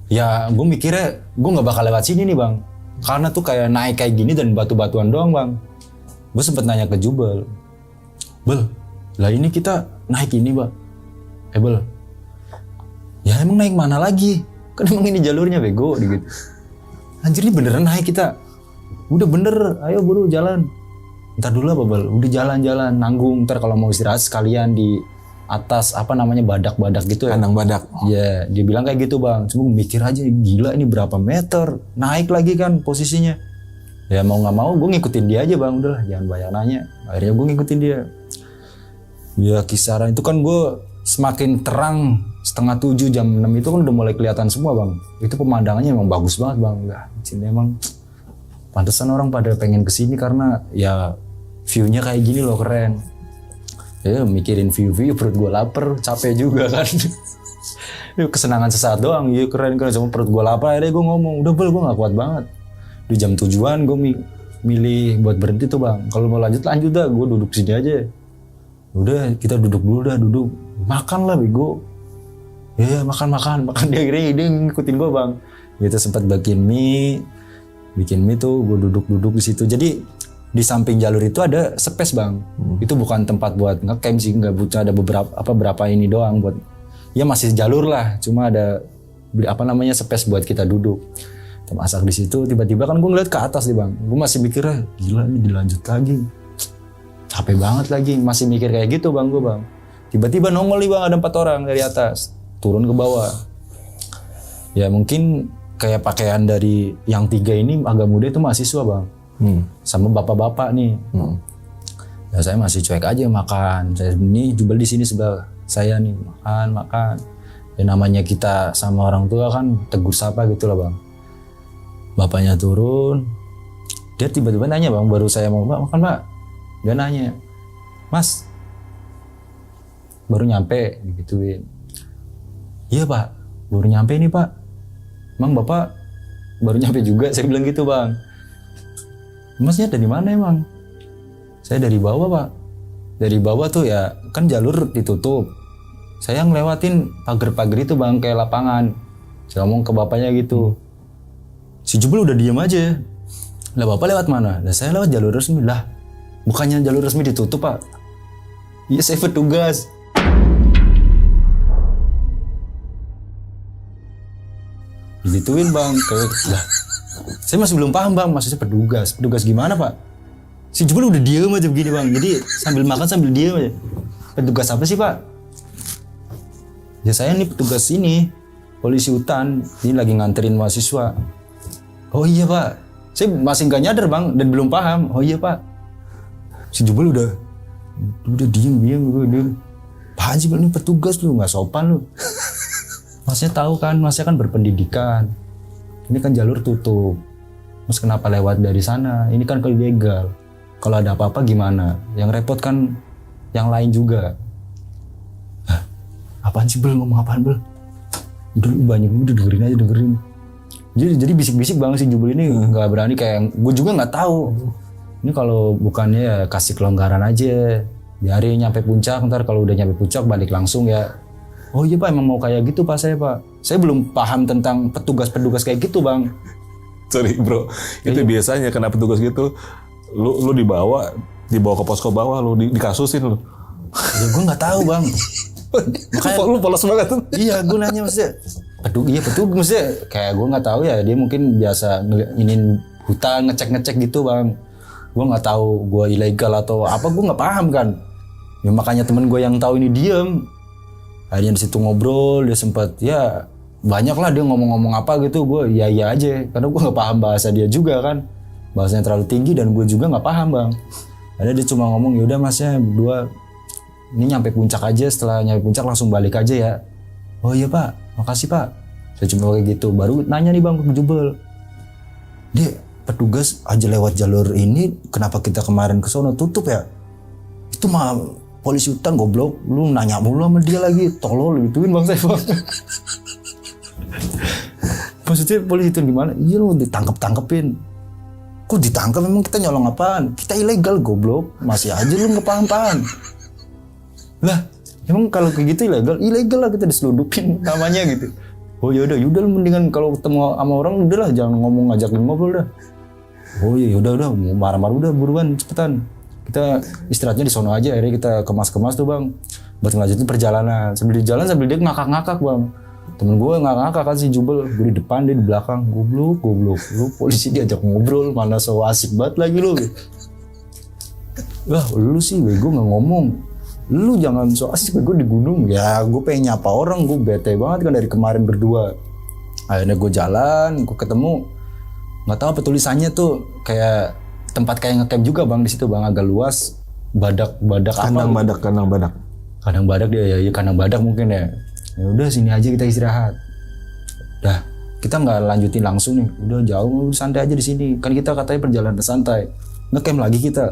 ya gue mikirnya gue nggak bakal lewat sini nih bang, karena tuh kayak naik kayak gini dan batu-batuan doang bang. Gue sempet nanya ke Jubel, Bel, lah ini kita naik ini bang, Bel, ya emang naik mana lagi? Kan emang ini jalurnya bego gitu. Anjir ini beneran naik kita. Udah bener, ayo buru jalan. Ntar dulu apa Bel? Udah jalan-jalan, nanggung. Ntar kalau mau istirahat sekalian di atas apa namanya badak-badak gitu ya.
Kandang badak.
Iya, dia bilang kayak gitu bang. Cuma gue mikir aja, gila ini berapa meter. Naik lagi kan posisinya. Ya mau gak mau gue ngikutin dia aja bang. Udahlah jangan banyak nanya. Akhirnya gue ngikutin dia. Ya kisaran itu kan gue semakin terang 6:30 jam 6 itu kan udah mulai kelihatan semua bang. Itu pemandangannya emang bagus banget bang. Nah, sini emang pantesan orang pada pengen kesini karena ya view-nya kayak gini loh, keren. Ya mikirin view perut gue lapar, capek juga kan. Kesenangan sesaat doang, iya keren. Cuma perut gue lapar, akhirnya gue ngomong, udah Bel gue gak kuat banget. Di jam 7-an gue milih buat berhenti tuh bang. Kalau mau lanjut dah, gue duduk sini aja. Udah kita duduk dulu dah, duduk. Makan lah bego. Ya makan. Dia akhirnya dia ngikutin gue bang. Gitu sempat bikin mie tuh, gue duduk di situ. Jadi di samping jalur itu ada space bang. Itu bukan tempat buat ngecamp sih, nggak butuh, ada beberapa ini doang buat, ya masih jalur lah, cuma ada space buat kita duduk. Kita masak di situ. Tiba-tiba kan gue ngeliat ke atas nih bang. Gue masih mikirnya gila ini dilanjut lagi. Capek banget lagi, masih mikir kayak gitu bang gue bang. Tiba-tiba nongol nih bang, ada 4 orang dari atas turun ke bawah. Ya mungkin kayak pakaian dari yang 3 ini agak muda itu mahasiswa bang, sama bapak-bapak nih. Ya saya masih cuek aja makan. Saya ini Jubel di sini sebelah saya nih makan. Ya namanya kita sama orang tua kan tegur sapa gitu lah bang. Bapaknya turun, dia tiba-tiba nanya bang, baru saya mau makan pak, dia nanya, Mas baru nyampe digituin. Iya pak, baru nyampe nih pak. Emang bapak baru nyampe juga? Saya bilang gitu bang. Masnya dari mana emang? Saya dari bawah pak. Dari bawah tuh ya kan jalur ditutup. Saya ngelewatin pagar-pagar itu bang, kayak lapangan. Saya ngomong ke bapaknya gitu. Si Jubel udah diem aja. Lah bapak lewat mana? Lah saya lewat jalur resmi. Lah bukannya jalur resmi ditutup pak? Iya saya petugas. Digituin bang, kayak lah. Saya masih belum paham bang, maksudnya petugas gimana pak? Si Jubel udah diem aja begini bang, jadi sambil makan sambil diem aja. Petugas apa sih pak? Ya saya nih petugas ini, polisi hutan, ini lagi nganterin mahasiswa. Oh iya pak, saya masih nggak nyadar bang dan belum paham. Oh iya pak. Si Jubel udah diem. Apaan sih ini petugas lu, nggak sopan lu. Masnya tahu kan, masnya kan berpendidikan. Ini kan jalur tutup. Mas kenapa lewat dari sana? Ini kan ilegal. Kalau ada apa-apa gimana? Yang repot kan yang lain juga. Hah? Apaan sih Bel, ngomong apaan Bel? Udah banyak udah dengerin. Jadi bisik-bisik banget si Jubel ini nggak berani, kayak gue juga nggak tahu. Ini kalau bukannya ya kasih kelonggaran aja. Biarin nyampe puncak, ntar kalau udah nyampe puncak balik langsung ya. Oh iya pak, emang mau kayak gitu pak saya pak. Saya belum paham tentang petugas kayak gitu bang.
Sorry bro, itu biasanya kena petugas gitu, lu dibawa ke posko bawah, lu dikasusin lu.
Ya gue nggak tahu bang.
Makanya lu polos banget tuh.
Iya gue nanya maksudnya, petugas maksudnya kayak gue nggak tahu ya, dia mungkin biasa ingin hutan ngecek gitu bang. Gue nggak tahu gue ilegal atau apa, gue nggak paham kan. Ya makanya temen gue yang tahu ini diem. Akhirnya di situ ngobrol, dia sempat ya banyak lah dia ngomong-ngomong apa gitu, gue iya aja karena gue nggak paham bahasa dia juga kan, bahasanya terlalu tinggi dan gue juga nggak paham bang. Akhirnya dia cuma ngomong, yaudah masnya berdua ini nyampe puncak aja, setelah nyampe puncak langsung balik aja ya. Oh iya pak, makasih pak. Saya cuma kayak gitu, baru nanya nih bang ke Jubel. Dia petugas aja lewat jalur ini, kenapa kita kemarin ke sono tutup ya? Itu mah polisi hutan goblok, lu nanya mulu sama dia lagi, tolol gituin bang saya bang. Maksudnya polisi hutan gimana? Iya lu ditangkep-tangkepin. Kok ditangkap, memang kita nyolong apaan? Kita ilegal goblok, masih aja lu ngepaham-paham. Lah, emang kalau kayak gitu ilegal lah kita diseludupin namanya gitu. Oh yaudah lu mendingan kalau ketemu sama orang udahlah jangan ngomong ngajakin ngobrol dah. Oh iya yaudah mau marah-marah udah buruan cepetan. Kita istirahatnya di sono aja, akhirnya kita kemas-kemas tuh bang. Buat ngelanjutin perjalanan. Sambil di jalan sambil dia ngakak-ngakak bang. Temen gue ngakak-ngakak kan si Jubel, gue di depan dia di belakang. Goblok. Lu polisi diajak ngobrol, mana so asik banget lagi lu. Wah lu sih bego gak ngomong. Lu jangan so asik bego di gunung. Ya gue pengen nyapa orang, gue bete banget kan dari kemarin berdua. Akhirnya gue jalan, gue ketemu. Gak tahu apa tulisannya tuh, kayak tempat kayak ngecamp juga bang di situ bang, agak luas. Badak
Kandang
apa?
badak.
Kandang badak dia ya kandang badak mungkin ya. Ya udah sini aja kita istirahat. Dah, kita nggak lanjutin langsung nih. Udah jauh, santai aja di sini. Kan kita katanya perjalanan santai. Ngecamp lagi kita.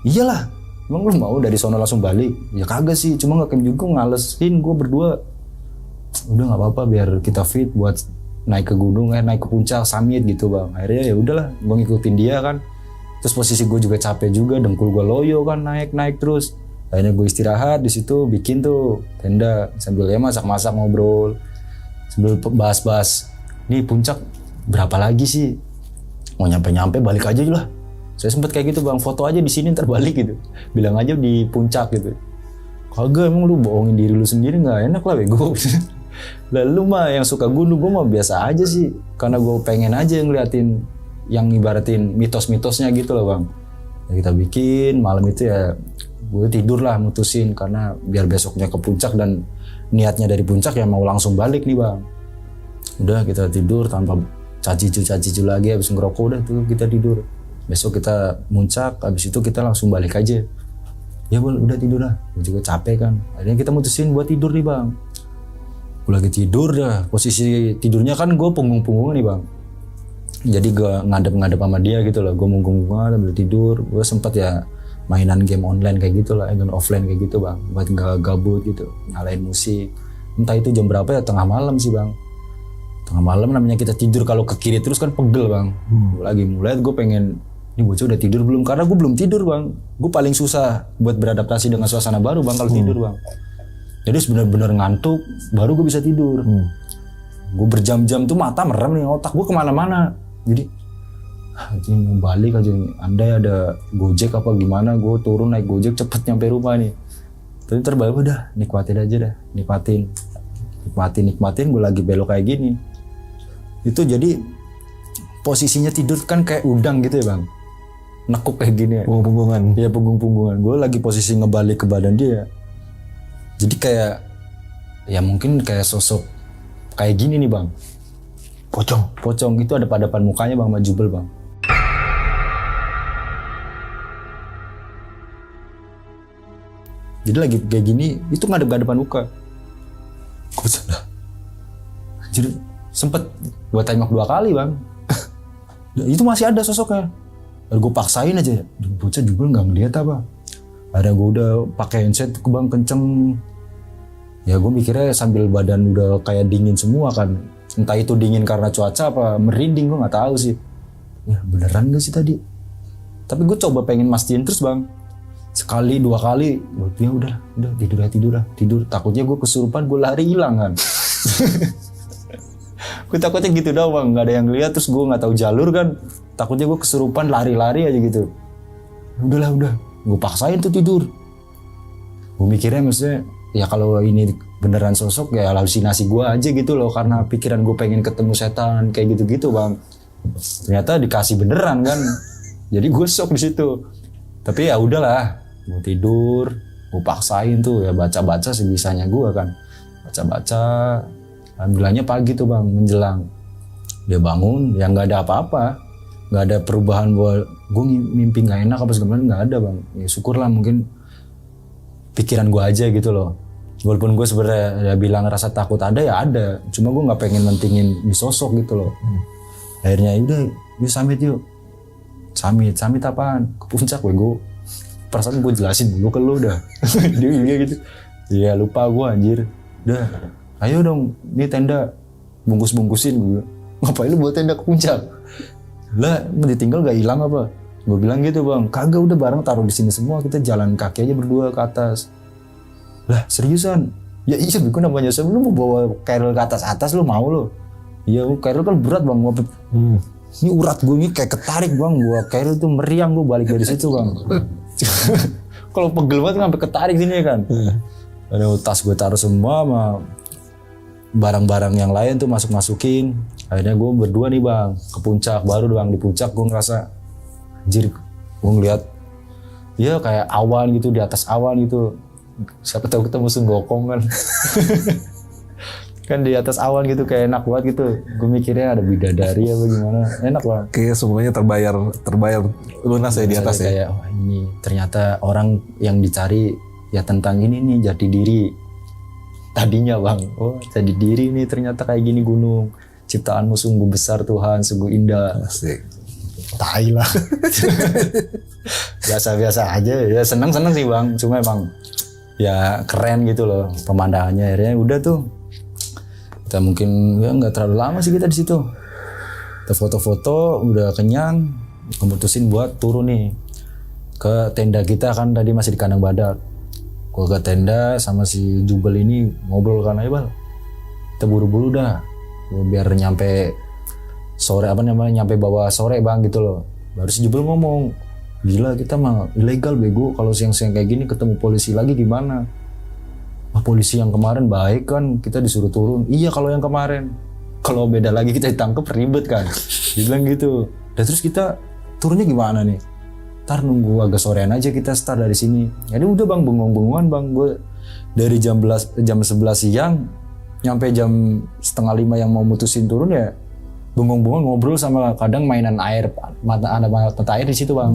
Iyalah, emang lu mau dari sono langsung balik? Ya kagak sih, cuma ngecamp juga ngalesin gue berdua. Udah nggak apa-apa biar kita fit buat naik ke gunung, naik ke puncak summit gitu bang. Akhirnya ya udahlah, gue ngikutin dia kan. Terus posisi gue juga capek juga, dengkul gue loyo kan naik terus. Akhirnya gue istirahat di situ, bikin tuh tenda sambil ya masak-masak ngobrol, sambil bahas-bahas. Nih puncak berapa lagi sih? Mau nyampe balik aja lah. Saya sempet kayak gitu bang, foto aja di sini ntar balik gitu. Bilang aja di puncak gitu. Kagak, emang lu bohongin diri lu sendiri nggak enak lah bego. Lalu mah yang suka gunung, gue mah biasa aja sih. Karena gue pengen aja ngeliatin yang ibaratin mitos-mitosnya gitu loh bang. Ya kita bikin malam itu ya gue tidur lah mutusin karena biar besoknya ke puncak dan niatnya dari puncak ya mau langsung balik nih bang. Udah kita tidur tanpa caci-caci lagi, habis ngerokok udah tuh kita tidur. Besok kita muncak, habis itu kita langsung balik aja. Ya boleh udah tidur lah, gue juga capek kan. Akhirnya kita mutusin buat tidur nih bang. Gue lagi tidur dah, posisi tidurnya kan gue punggung-punggungan nih bang. Jadi gue ngadep sama dia gitu loh, gue munggung-munggungan sambil tidur. Gue sempet ya mainan game online kayak gitu lah, game offline kayak gitu bang, buat gak gabut gitu, nyalain musik. Entah itu jam berapa ya, tengah malam sih bang. Tengah malam namanya kita tidur, kalau ke kiri terus kan pegel bang. Lagi mulai gue pengen, ini bocah udah tidur belum? Karena gue belum tidur bang. Gue paling susah buat beradaptasi dengan suasana baru bang kalau tidur bang. Jadi benar-benar ngantuk, baru gue bisa tidur. Gue berjam-jam tuh mata merem nih, otak gue kemana-mana. Jadi mau balik aja nih, andai ada Gojek apa gimana, gue turun naik Gojek cepet nyampe rumah nih. Tapi terbaru udah nikmatin aja dah, nikmatin, gue lagi belok kayak gini. Itu jadi posisinya tidur kan kayak udang gitu ya bang, nekuk kayak gini ya.
Punggung-punggungan.
Iya punggung-punggungan, gue lagi posisi ngebalik ke badan dia. Jadi kayak, ya mungkin kayak sosok kayak gini nih bang. Pocong itu ada pada depan mukanya bang, Jubel bang. Jadi lagi kayak gini, itu ngadep-ngadepan muka. Gue sadar. Jadi sempet gue tengok 2 kali bang. Itu masih ada sosoknya. Lalu gue paksain aja, bocah Jubel nggak ngeliat apa. Ada gue udah pakai handset ke bang kenceng. Ya gue mikirnya sambil badan udah kayak dingin semua kan. Entah itu dingin karena cuaca apa merinding, gue nggak tahu sih. Ya beneran gak sih tadi? Tapi gue coba pengen mastiin terus bang. Sekali 2 kali, ya udah tidur. Takutnya gue kesurupan, gue lari hilang kan. Gue takutnya gitu doang, nggak ada yang lihat, terus gue nggak tahu jalur kan. Takutnya gue kesurupan lari-lari aja gitu. Udah, gue paksain tuh tidur. Gue mikirnya maksudnya, ya kalau ini beneran sosok ya halusinasi gue aja gitu loh, karena pikiran gue pengen ketemu setan kayak gitu-gitu bang. Ternyata dikasih beneran kan. Jadi gue shock di situ. Tapi ya udahlah, gue tidur, gue paksain tuh ya baca-baca sebisanya gue kan. Baca-baca, alhamdulillahnya pagi tuh bang menjelang. Dia bangun, ya nggak ada apa-apa, nggak ada perubahan. Gue mimpi nggak enak apa segala macam, nggak ada bang. Ya syukurlah, mungkin pikiran gue aja gitu loh. Walaupun gue sebenarnya ya bilang rasa takut ada ya ada, cuma gue nggak pengen mentingin di sosok gitu loh. Akhirnya udah yuk summit yuk. Summit apaan? Ke puncak gue. Perasaan gue jelasin dulu ke lu dah. Dia gitu. Iya lupa gue anjir. Udah ayo dong ini tenda bungkus-bungkusin gue. Ngapain lu buat tenda ke puncak? Lah ditinggal gak hilang apa? Gue bilang gitu bang, kagak udah bareng taruh di sini semua, kita jalan kaki aja berdua ke atas. Lah seriusan? Ya iya gue namanya lu mau bawa keril ke atas lu mau lo? Iya keril kan berat bang, ini urat gue ini kayak ketarik bang, gua keril tuh meriang gue balik dari situ bang. Kalau pegel banget sampai ketarik sini kan. Aduh tas gue taruh semua sama barang-barang yang lain tuh masukin. Akhirnya gue berdua nih bang ke puncak, baru bang di puncak gue ngerasa anjir, gue ngeliat ya kayak awan gitu, di atas awan gitu. Siapa tahu kita musuh gokong kan. Kan di atas awan gitu kayak enak banget gitu. Gue mikirnya ada bidadari apa gimana, enak banget.
Kayak semuanya terbayar lunas ya di atas ya.
Kayak oh, ini ternyata orang yang dicari ya tentang ini nih jati diri. Tadinya bang, oh jati diri nih ternyata kayak gini gunung. Ciptaanmu sungguh besar Tuhan, sungguh indah.
Asik.
Tai lah. Biasa-biasa aja ya, seneng sih bang, cuma emang ya keren gitu loh pemandangannya. Akhirnya udah tuh kita mungkin ya nggak terlalu lama sih kita di situ. Kita foto-foto udah kenyang, memutusin buat turun nih ke tenda kita kan tadi masih di kandang badak. Gua ke tenda sama si Jubel ini ngobrol kan aja bal. Kita buru-buru dah, biar nyampe sore nyampe bawah sore bang gitu loh. Baru si Jubel ngomong, gila kita mah ilegal bego, kalau siang-siang kayak gini ketemu polisi lagi gimana? Ah, polisi yang kemarin baik kan, kita disuruh turun. Iya kalau yang kemarin, kalau beda lagi kita ditangkap ribet kan. Dia bilang gitu. Dan terus kita turunnya gimana nih? Ntar nunggu agak sorean aja kita start dari sini. Jadi udah bang bengong-bengongan bang, gue dari jam 11 siang nyampe jam 4:30 yang mau mutusin turun ya bengong-bengong ngobrol sama kadang mainan air mata air di situ bang.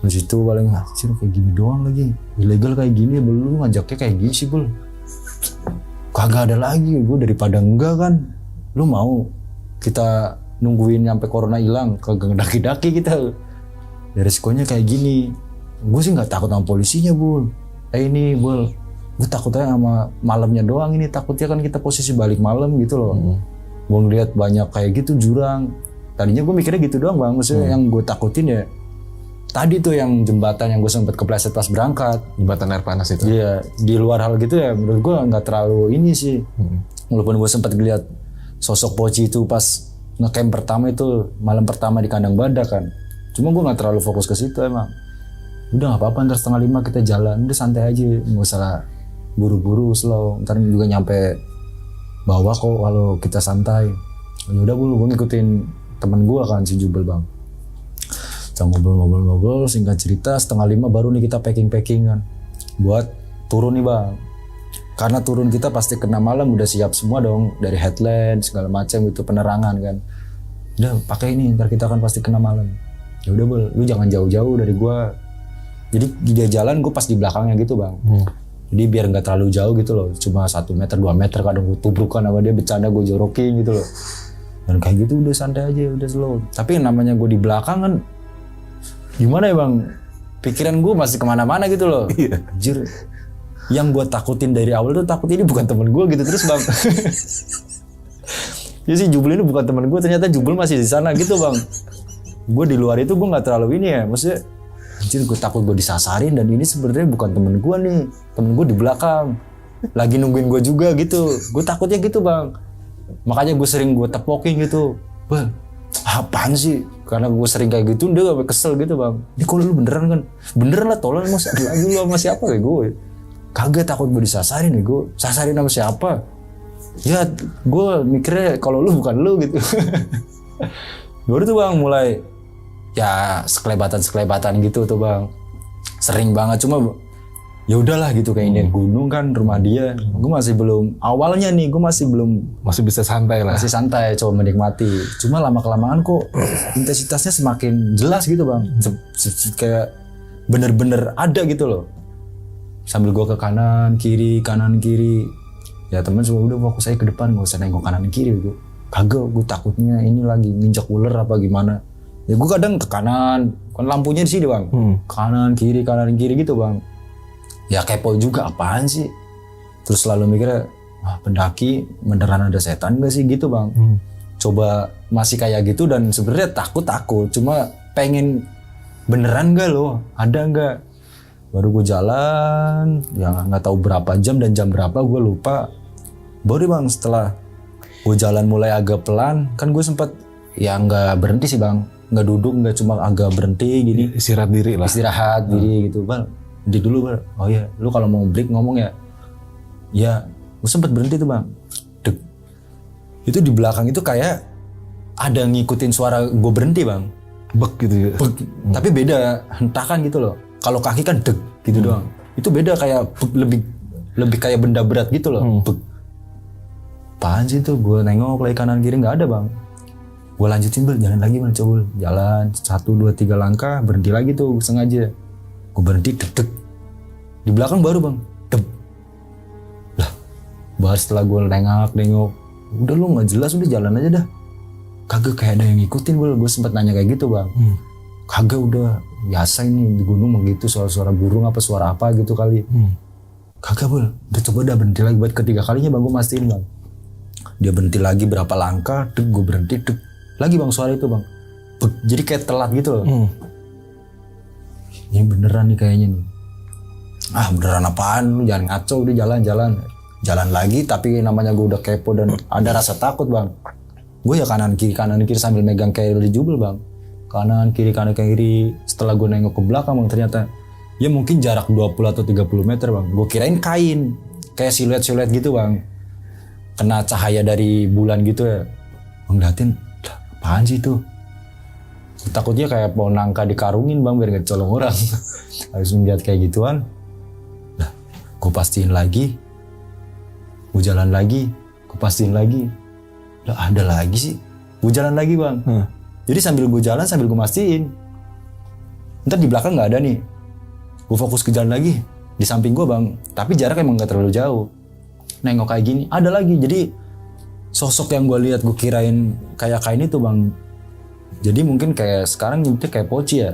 Di situ paling sih kayak gini doang lagi, ilegal kayak gini belum ngajaknya kayak gini sih bul. Kagak ada lagi, gue daripada enggak kan, lu mau kita nungguin sampai corona hilang, kagak ngedaki-daki kita. Ya resikonya kayak gini. Gue sih nggak takut sama polisinya bul. Ini bul, gue takutnya sama malamnya doang ini, takutnya kan kita posisi balik malam gitu loh. Gue ngeliat banyak kayak gitu jurang. Tadinya gue mikirnya gitu doang bang, maksudnya yang gue takutin ya tadi tuh yang jembatan yang gue sempet kepleset pas berangkat.
Jembatan air panas itu.
Iya, di luar hal gitu ya menurut gue nggak terlalu ini sih. Walaupun gue sempet ngeliat sosok Poci itu pas ngecamp pertama itu malam pertama di kandang badak kan. Cuma gue nggak terlalu fokus ke situ emang. Udah nggak apa-apa, ntar 4:30 kita jalan, udah santai aja, nggak usah buru-buru, slow. Ntar juga nyampe bawah kok kalau kita santai. Ya udah gue ngikutin temen gue kan si Jubel bang. Kita ngobrol, singkat cerita 4:30 baru nih kita packing kan, buat turun nih bang. Karena turun kita pasti kena malam, udah siap semua dong dari headlamp segala macam itu penerangan kan. Udah pakai ini, ntar kita kan pasti kena malam. Ya udah bel, lu jangan jauh-jauh dari gua. Jadi dia jalan, gue pas di belakangnya gitu bang. Jadi biar nggak terlalu jauh gitu loh, cuma 1 meter 2 meter kadang gue tubrukan sama dia, bercanda gue jorokin gitu loh. Dan kayak gitu udah santai aja, udah slow. Tapi namanya gue di belakang kan, gimana ya bang? Pikiran gue masih kemana-mana gitu loh. Anjir, yang gue takutin dari awal tuh takut ini bukan temen gue gitu terus bang. Jadi si Jubel ini bukan temen gue, ternyata Jubel masih di sana gitu bang. Gue di luar itu gue nggak terlalu ini ya, maksudnya anjir gue takut gue disasarin dan ini sebenarnya bukan temen gue nih, temen gue di belakang lagi nungguin gue juga gitu. Gue takutnya gitu bang, makanya gue sering gue tepokin gitu. Bang, apaan sih? Karena gue sering kayak gitu, dia sampai kesel gitu bang. Ini kalau lu beneran kan? Beneran lah, tolong mas lagi lu sama siapa kayak gue? Kagak, takut gue disasarin ya, gue sasarin sama siapa? Ya gue mikirnya kalau lu bukan lu gitu. Baru tuh bang mulai ya sekelebatan gitu tuh bang, sering banget. Cuma ya udahlah gitu, kayak ini gunung kan rumah dia. Gue masih belum, awalnya nih gue masih
bisa santai lah.
Masih santai, coba menikmati. Cuma lama kelamaan kok intensitasnya semakin jelas gitu bang. Kayak bener-bener ada gitu loh. sambil gue ke kanan kiri. Ya teman semua udah fokus saya ke depan, nggak usah nengok kanan kiri. Gue kagak, gue takutnya ini lagi nginjak ular apa gimana. Ya gue kadang ke kanan, kan lampunya di sini bang, kanan kiri gitu bang. Ya kepo juga apaan sih. Terus selalu mikirnya, wah pendaki beneran ada setan gak sih gitu bang. Coba masih kayak gitu dan sebenarnya takut, cuma pengen beneran gak loh, ada gak. Baru gue jalan, ya nggak tahu berapa jam dan jam berapa gue lupa. Baru bang setelah gue jalan mulai agak pelan, kan gue sempat ya nggak berhenti sih bang, nggak duduk, nggak cuma agak berhenti gini.
Istirahat diri lah.
Istirahat diri gitu bang. Berhenti dulu bang. Oh iya, lu kalau mau break ngomong ya. Ya, gue sempat berhenti tuh bang. Dek. Itu di belakang itu kayak ada ngikutin suara gue berhenti bang.
Bek gitu ya.
Bek. Tapi beda hentakan gitu loh. Kalau kaki kan deg gitu doang. Itu beda kayak lebih kayak benda berat gitu loh. Bek. Apaan sih tuh? Gue nengok lagi kanan kiri nggak ada bang. Gue lanjutin bel, jalan lagi bang, coba jalan 1, 2, 3 langkah, berhenti lagi tuh sengaja. Gue berhenti deg. Di belakang baru bang, deg. Lah, baru setelah gue nengok, udah lu nggak jelas, udah jalan aja dah. Kagak kayak ada yang ngikutin bel, gue sempat nanya kayak gitu bang. Kagak, udah biasa ini di gunung begitu, suara burung apa suara apa gitu kali. Kagak bel, udah coba dah berhenti lagi buat ketiga kalinya bang, gue mastiin bang. Dia berhenti lagi berapa langkah, deg, gue berhenti, deg. Lagi bang suara itu bang. Jadi kayak telat gitu loh. Ini beneran nih kayaknya nih. Ah beneran apaan, lu jangan ngaco, udah jalan lagi. Tapi namanya gue udah kepo dan ada rasa takut bang. Gue ya kanan kiri sambil megang carry jubel bang. Kanan kiri. Setelah gue nengok ke belakang bang, ternyata ya mungkin jarak 20 atau 30 meter bang. Gue kirain kain, kayak siluet gitu bang. Kena cahaya dari bulan gitu ya. Bang liatin, apaan sih itu? Takutnya kayak pohon nangka dikarungin bang biar gak colong orang. Habis melihat kayak gituan, nah, gue pastiin lagi, gue jalan lagi, gue pastiin lagi, lah ada lagi sih, gue jalan lagi bang. Jadi sambil gue jalan sambil gue mastiin, ntar di belakang nggak ada nih, gue fokus ke jalan lagi, di samping gue bang, tapi jarak emang gak terlalu jauh. Nengok kayak gini, ada lagi. Jadi sosok yang gue lihat gue kirain kayak kain itu bang. Jadi mungkin kayak sekarang nyebutnya kayak poci ya.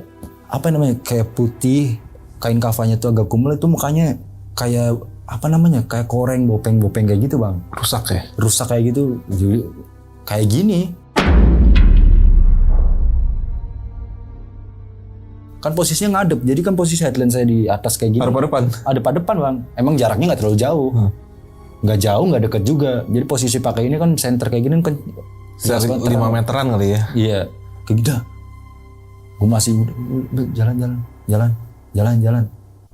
Apa namanya? Kayak putih, kain kafanya tuh agak kumel, itu mukanya kayak apa namanya? Kayak koreng, bopeng kayak gitu bang.
Rusak ya?
Rusak kayak gitu. Jadi kayak gini. Kan posisinya ngadep, jadi kan posisi headline saya di atas kayak gini. Ada depan bang. Emang jaraknya nggak terlalu jauh. Nggak jauh, nggak deket juga. Jadi posisi pakai ini kan center kayak gini kan
5 meteran kali ya?
Iya, kayak gitu. Gue masih udah jalan.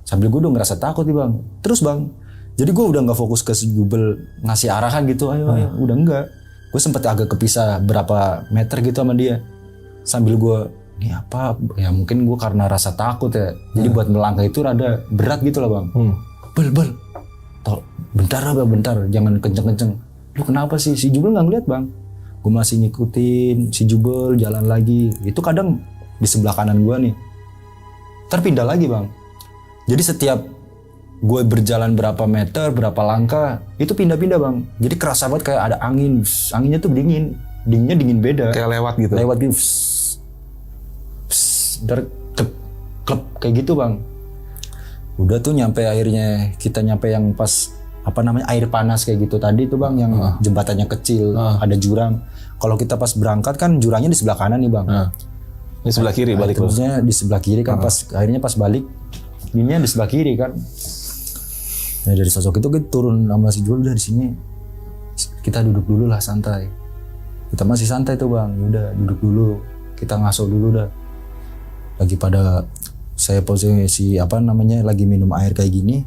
Sambil gue udah ngerasa takut nih bang. Terus bang, jadi gue udah nggak fokus ke jubel ngasih arahan gitu. Ayo, udah enggak. Gue sempet agak kepisah berapa meter gitu sama dia. Sambil gue, ini apa? Ya mungkin gue karena rasa takut ya. Jadi buat melangkah itu rada berat gitu lah bang. Bel. Bentar, jangan kenceng-kenceng. Lu kenapa sih? Si Jubel nggak ngeliat bang. Gue masih ngikutin si Jubel jalan lagi. Itu kadang di sebelah kanan gue nih. Terpindah lagi bang. Jadi setiap gue berjalan berapa meter, berapa langkah, itu pindah-pindah bang. Jadi kerasa banget kayak ada angin. Anginnya tuh dingin. Dinginnya dingin beda.
Kayak lewat gitu?
Lewat gitu. Ntar klep kayak gitu bang. Udah tuh akhirnya kita nyampe yang pas apa namanya air panas kayak gitu tadi tuh bang, yang jembatannya kecil, ada jurang. Kalau kita pas berangkat kan jurangnya di sebelah kanan nih bang.
Di sebelah kiri balik.
Terusnya di sebelah kiri kan pas akhirnya pas balik ininya di sebelah kiri kan. Nah dari sosok itu kita turun sama si Jul, udah di sini kita duduk dulu lah santai. Kita masih santai tuh bang, udah duduk dulu, kita ngaso dulu dah. Lagi pada saya posisi apa namanya lagi minum air kayak gini.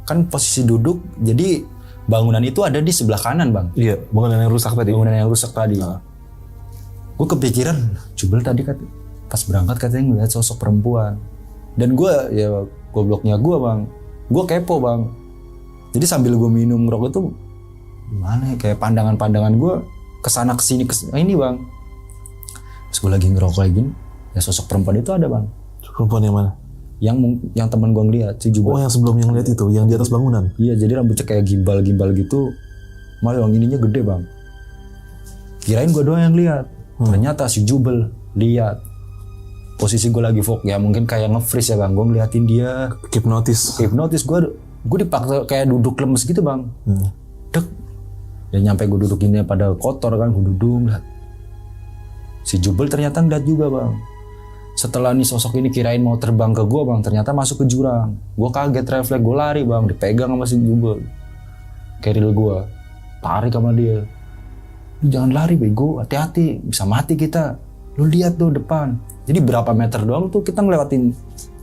Kan posisi duduk, jadi bangunan itu ada di sebelah kanan bang.
Iya, bangunan yang rusak tadi. Gue
kepikiran, Jubel tadi pas berangkat katanya ngeliat sosok perempuan. Dan gue ya gobloknya gue bang, gue kepo bang. Jadi sambil gue minum rokok itu gimana ya, kayak pandangan gue kesana kesini ini bang. Terus gue lagi ngerokok kayak gini, ya sosok perempuan itu ada bang.
Perempuan yang mana?
Yang teman gue ngeliat si Jubel.
Oh yang sebelum yang lihat itu, yang di atas bangunan.
Iya, jadi rambutnya kayak gimbal gitu. Malah yang ininya gede bang. Kirain gue doang yang lihat. Ternyata si Jubel lihat. Posisi gue lagi fokus ya, mungkin kayak nge-freeze ya bang. Gue ngeliatin dia.
Hipnotis.
Gue dipaksa kayak duduk lemes gitu bang. Dek. Ya nyampe gue dudukinnya pada kotor kan, gue duduk lihat. Si Jubel ternyata ngeliat juga bang. Setelah nih sosok ini kirain mau terbang ke gue bang, ternyata masuk ke jurang. Gue kaget, refleks, gue lari bang, dipegang sama si Jubel. Keril gue, tarik sama dia. Lu jangan lari bego, hati-hati, bisa mati kita. Lu lihat tuh depan. Jadi berapa meter doang tuh kita ngelewatin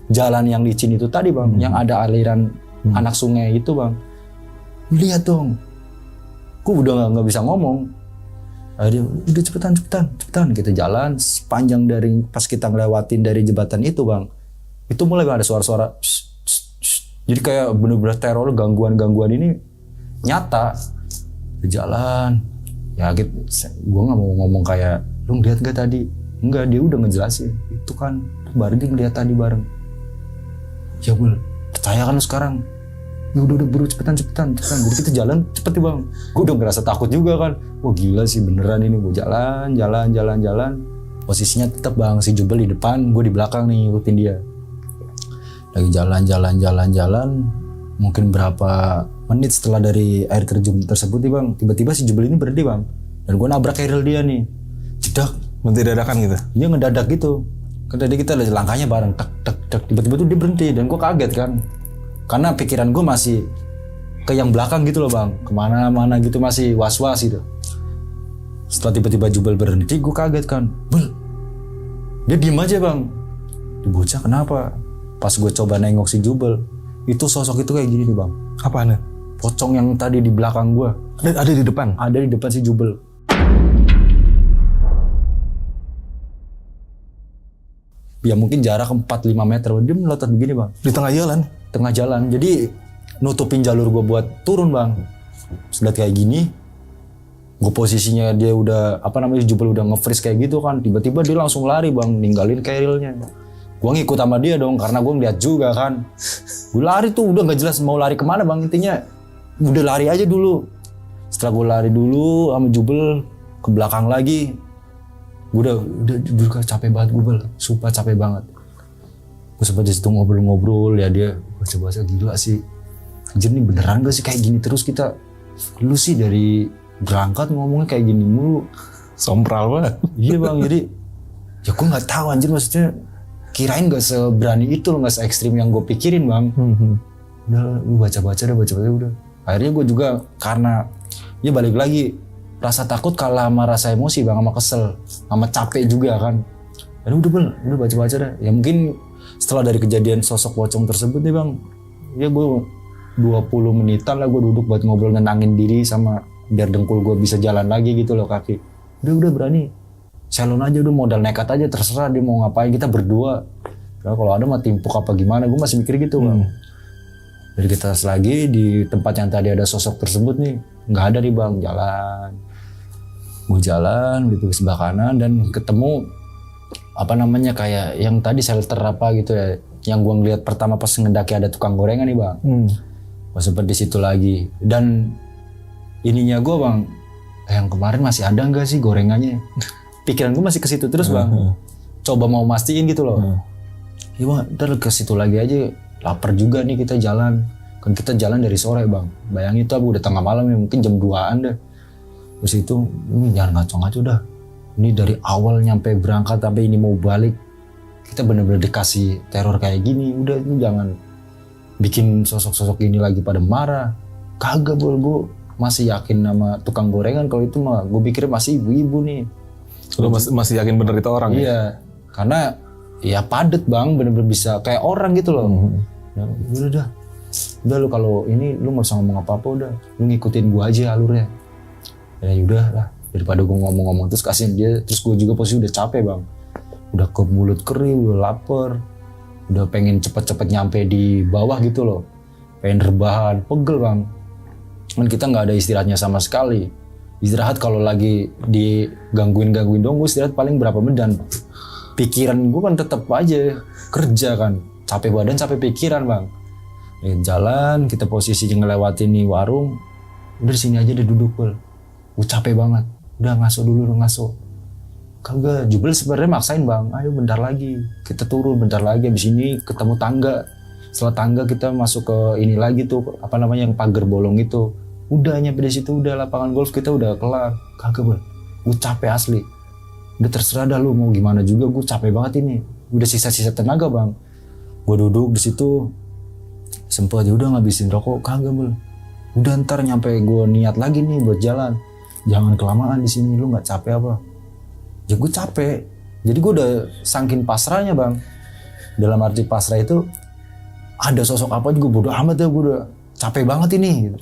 jalan yang licin itu tadi bang, yang ada aliran anak sungai itu bang. Lu lihat dong. Gue udah nggak bisa ngomong. Dia udah cepetan kita jalan sepanjang dari pas kita ngelewatin dari jembatan itu bang, itu mulai ada suara-suara jadi kayak bener-bener teror, gangguan ini nyata jalan ya gitu. Gue nggak mau ngomong kayak lu ngeliat nggak tadi, enggak, dia udah ngejelasin itu kan Bardi ngeliat tadi bareng. Ya bul, percaya kan lu sekarang? Ya udah buru cepetan. Jadi kita jalan cepet nih bang. Gue udah ngerasa takut juga kan. Wah gila sih beneran ini. Gue jalan. Posisinya tetap bang, si Jubel di depan, gue di belakang nih ngikutin dia. Lagi jalan. Mungkin berapa menit setelah dari air terjun tersebut nih bang, tiba-tiba si Jubel ini berhenti bang. Dan gue nabrak keril dia nih. Jedak.
Nanti dadakan gitu?
Iya ngedadak gitu. Kan tadi kita langkahnya bareng. Tak. Tiba-tiba tuh dia berhenti dan gue kaget kan. Karena pikiran gue masih ke yang belakang gitu loh bang, kemana-mana gitu masih was-was gitu. Setelah tiba-tiba Jubel berhenti, gue kaget kan, Bel, dia diem aja bang. Bocah kenapa? Pas gue coba nengok si Jubel, itu sosok itu kayak gini nih bang.
Apaan?
Pocong yang tadi di belakang gue.
Ada di depan?
Ada di depan si Jubel. Ya mungkin jarak 4-5 meter, dia melotot begini bang.
Di tengah jalan?
Tengah jalan, jadi nutupin jalur gue buat turun bang. Sudah kayak gini, gue posisinya dia udah Jubel udah nge-freeze kayak gitu kan. Tiba-tiba dia langsung lari bang, ninggalin kerilnya. Gue ngikut sama dia dong karena gue ngeliat juga kan. Gue lari tuh udah nggak jelas mau lari kemana bang, intinya udah lari aja dulu. Setelah gue lari dulu sama Jubel ke belakang lagi, gue udah capek banget gue bel, sumpah capek banget. Gue sempat disitu ngobrol ya dia bahasa gila sih. Anjir nih beneran gak sih kayak gini terus kita? Lu sih dari berangkat ngomongnya kayak gini mulu.
Sompral banget.
Iya bang, jadi ya gue nggak tahu anjir, maksudnya kirain gak seberani itu loh, gak se ekstrim yang gue pikirin bang. Udah lu baca-baca udah. Akhirnya gue juga karena ya balik lagi rasa takut kalah sama rasa emosi bang, sama kesel, sama capek juga kan. Ya udah baca-baca dah. Ya mungkin setelah dari kejadian sosok pocong tersebut nih bang, ya gue 20 menitan lah gue duduk buat ngobrol, nenangin diri sama biar dengkul gue bisa jalan lagi gitu loh kaki. Udah berani. Salon aja udah modal nekat aja, terserah dia mau ngapain, kita berdua. Nah, kalau ada mah timpuk apa gimana, gue masih mikir gitu bang. Jadi kita selagi di tempat yang tadi ada sosok tersebut nih, nggak ada nih bang, jalan. Gue jalan gitu ke sebelah kanan dan ketemu kayak yang tadi shelter apa gitu ya, yang gue ngeliat pertama pas ngedaki ada tukang gorengan nih bang. Gue sempet di situ lagi dan ininya gue bang, yang kemarin masih ada nggak sih gorengannya? Pikiran gue masih ke situ terus bang. Coba mau mastiin gitu loh. Iya bang, ntar ke situ lagi aja. Lapar juga nih kita jalan. Kan kita jalan dari sore bang. Bayangin itu udah tengah malam ya, mungkin jam 2-an deh. Terus itu jangan ngaco-ngaco dah. Ini dari awal nyampe berangkat sampai ini mau balik, kita bener-bener dikasih teror kayak gini. Udah itu jangan bikin sosok-sosok ini lagi pada marah. Kagak bol, gue masih yakin sama tukang gorengan. Kalau itu mah gue pikir masih ibu-ibu nih.
Lu masih yakin bener itu orang?
Iya, karena ya padet bang, bener-bener bisa kayak orang gitu loh. Ya, udah lu kalau ini lu nggak usah ngomong apa-apa, udah lu ngikutin gue aja alurnya. Ya udah lah, daripada gue ngomong-ngomong terus kasihin dia, terus gue juga posisi udah capek bang, udah ke mulut kering, udah lapar, udah pengen cepet-cepet nyampe di bawah gitu loh, pengen rebahan, pegel bang. Kan kita nggak ada istirahatnya sama sekali. Istirahat kalau lagi digangguin dong, gue istirahat paling berapa menit, dan pikiran gue kan tetap aja kerja kan, capek badan, capek pikiran bang. Jalan, kita posisi ngelewatin nih warung, udah di sini aja deh duduk bel. Gue capek banget, udah ngaso dulu, udah ngaso. Kagak, Jubel sebenarnya maksain bang, ayo bentar lagi, kita turun bentar lagi, abis ini ketemu tangga. Setelah tangga kita masuk ke ini lagi tuh, apa namanya yang pagar bolong itu. Udah nyampe di situ, udah lapangan golf kita udah kelar. Kagak bel, gue capek asli. Udah terserah dah lu mau gimana juga, gue capek banget ini. Udah sisa-sisa tenaga bang. Gue duduk di situ, sempet ya udah ngabisin rokok, kagak bel. Udah ntar nyampe gue niat lagi nih buat jalan. Jangan kelamaan di sini, lu nggak capek apa? Ya gue capek. Jadi gue udah saking pasrahnya bang. Dalam arti pasrah itu ada sosok apa juga bodo amat ya, gue udah capek banget ini. Gitu.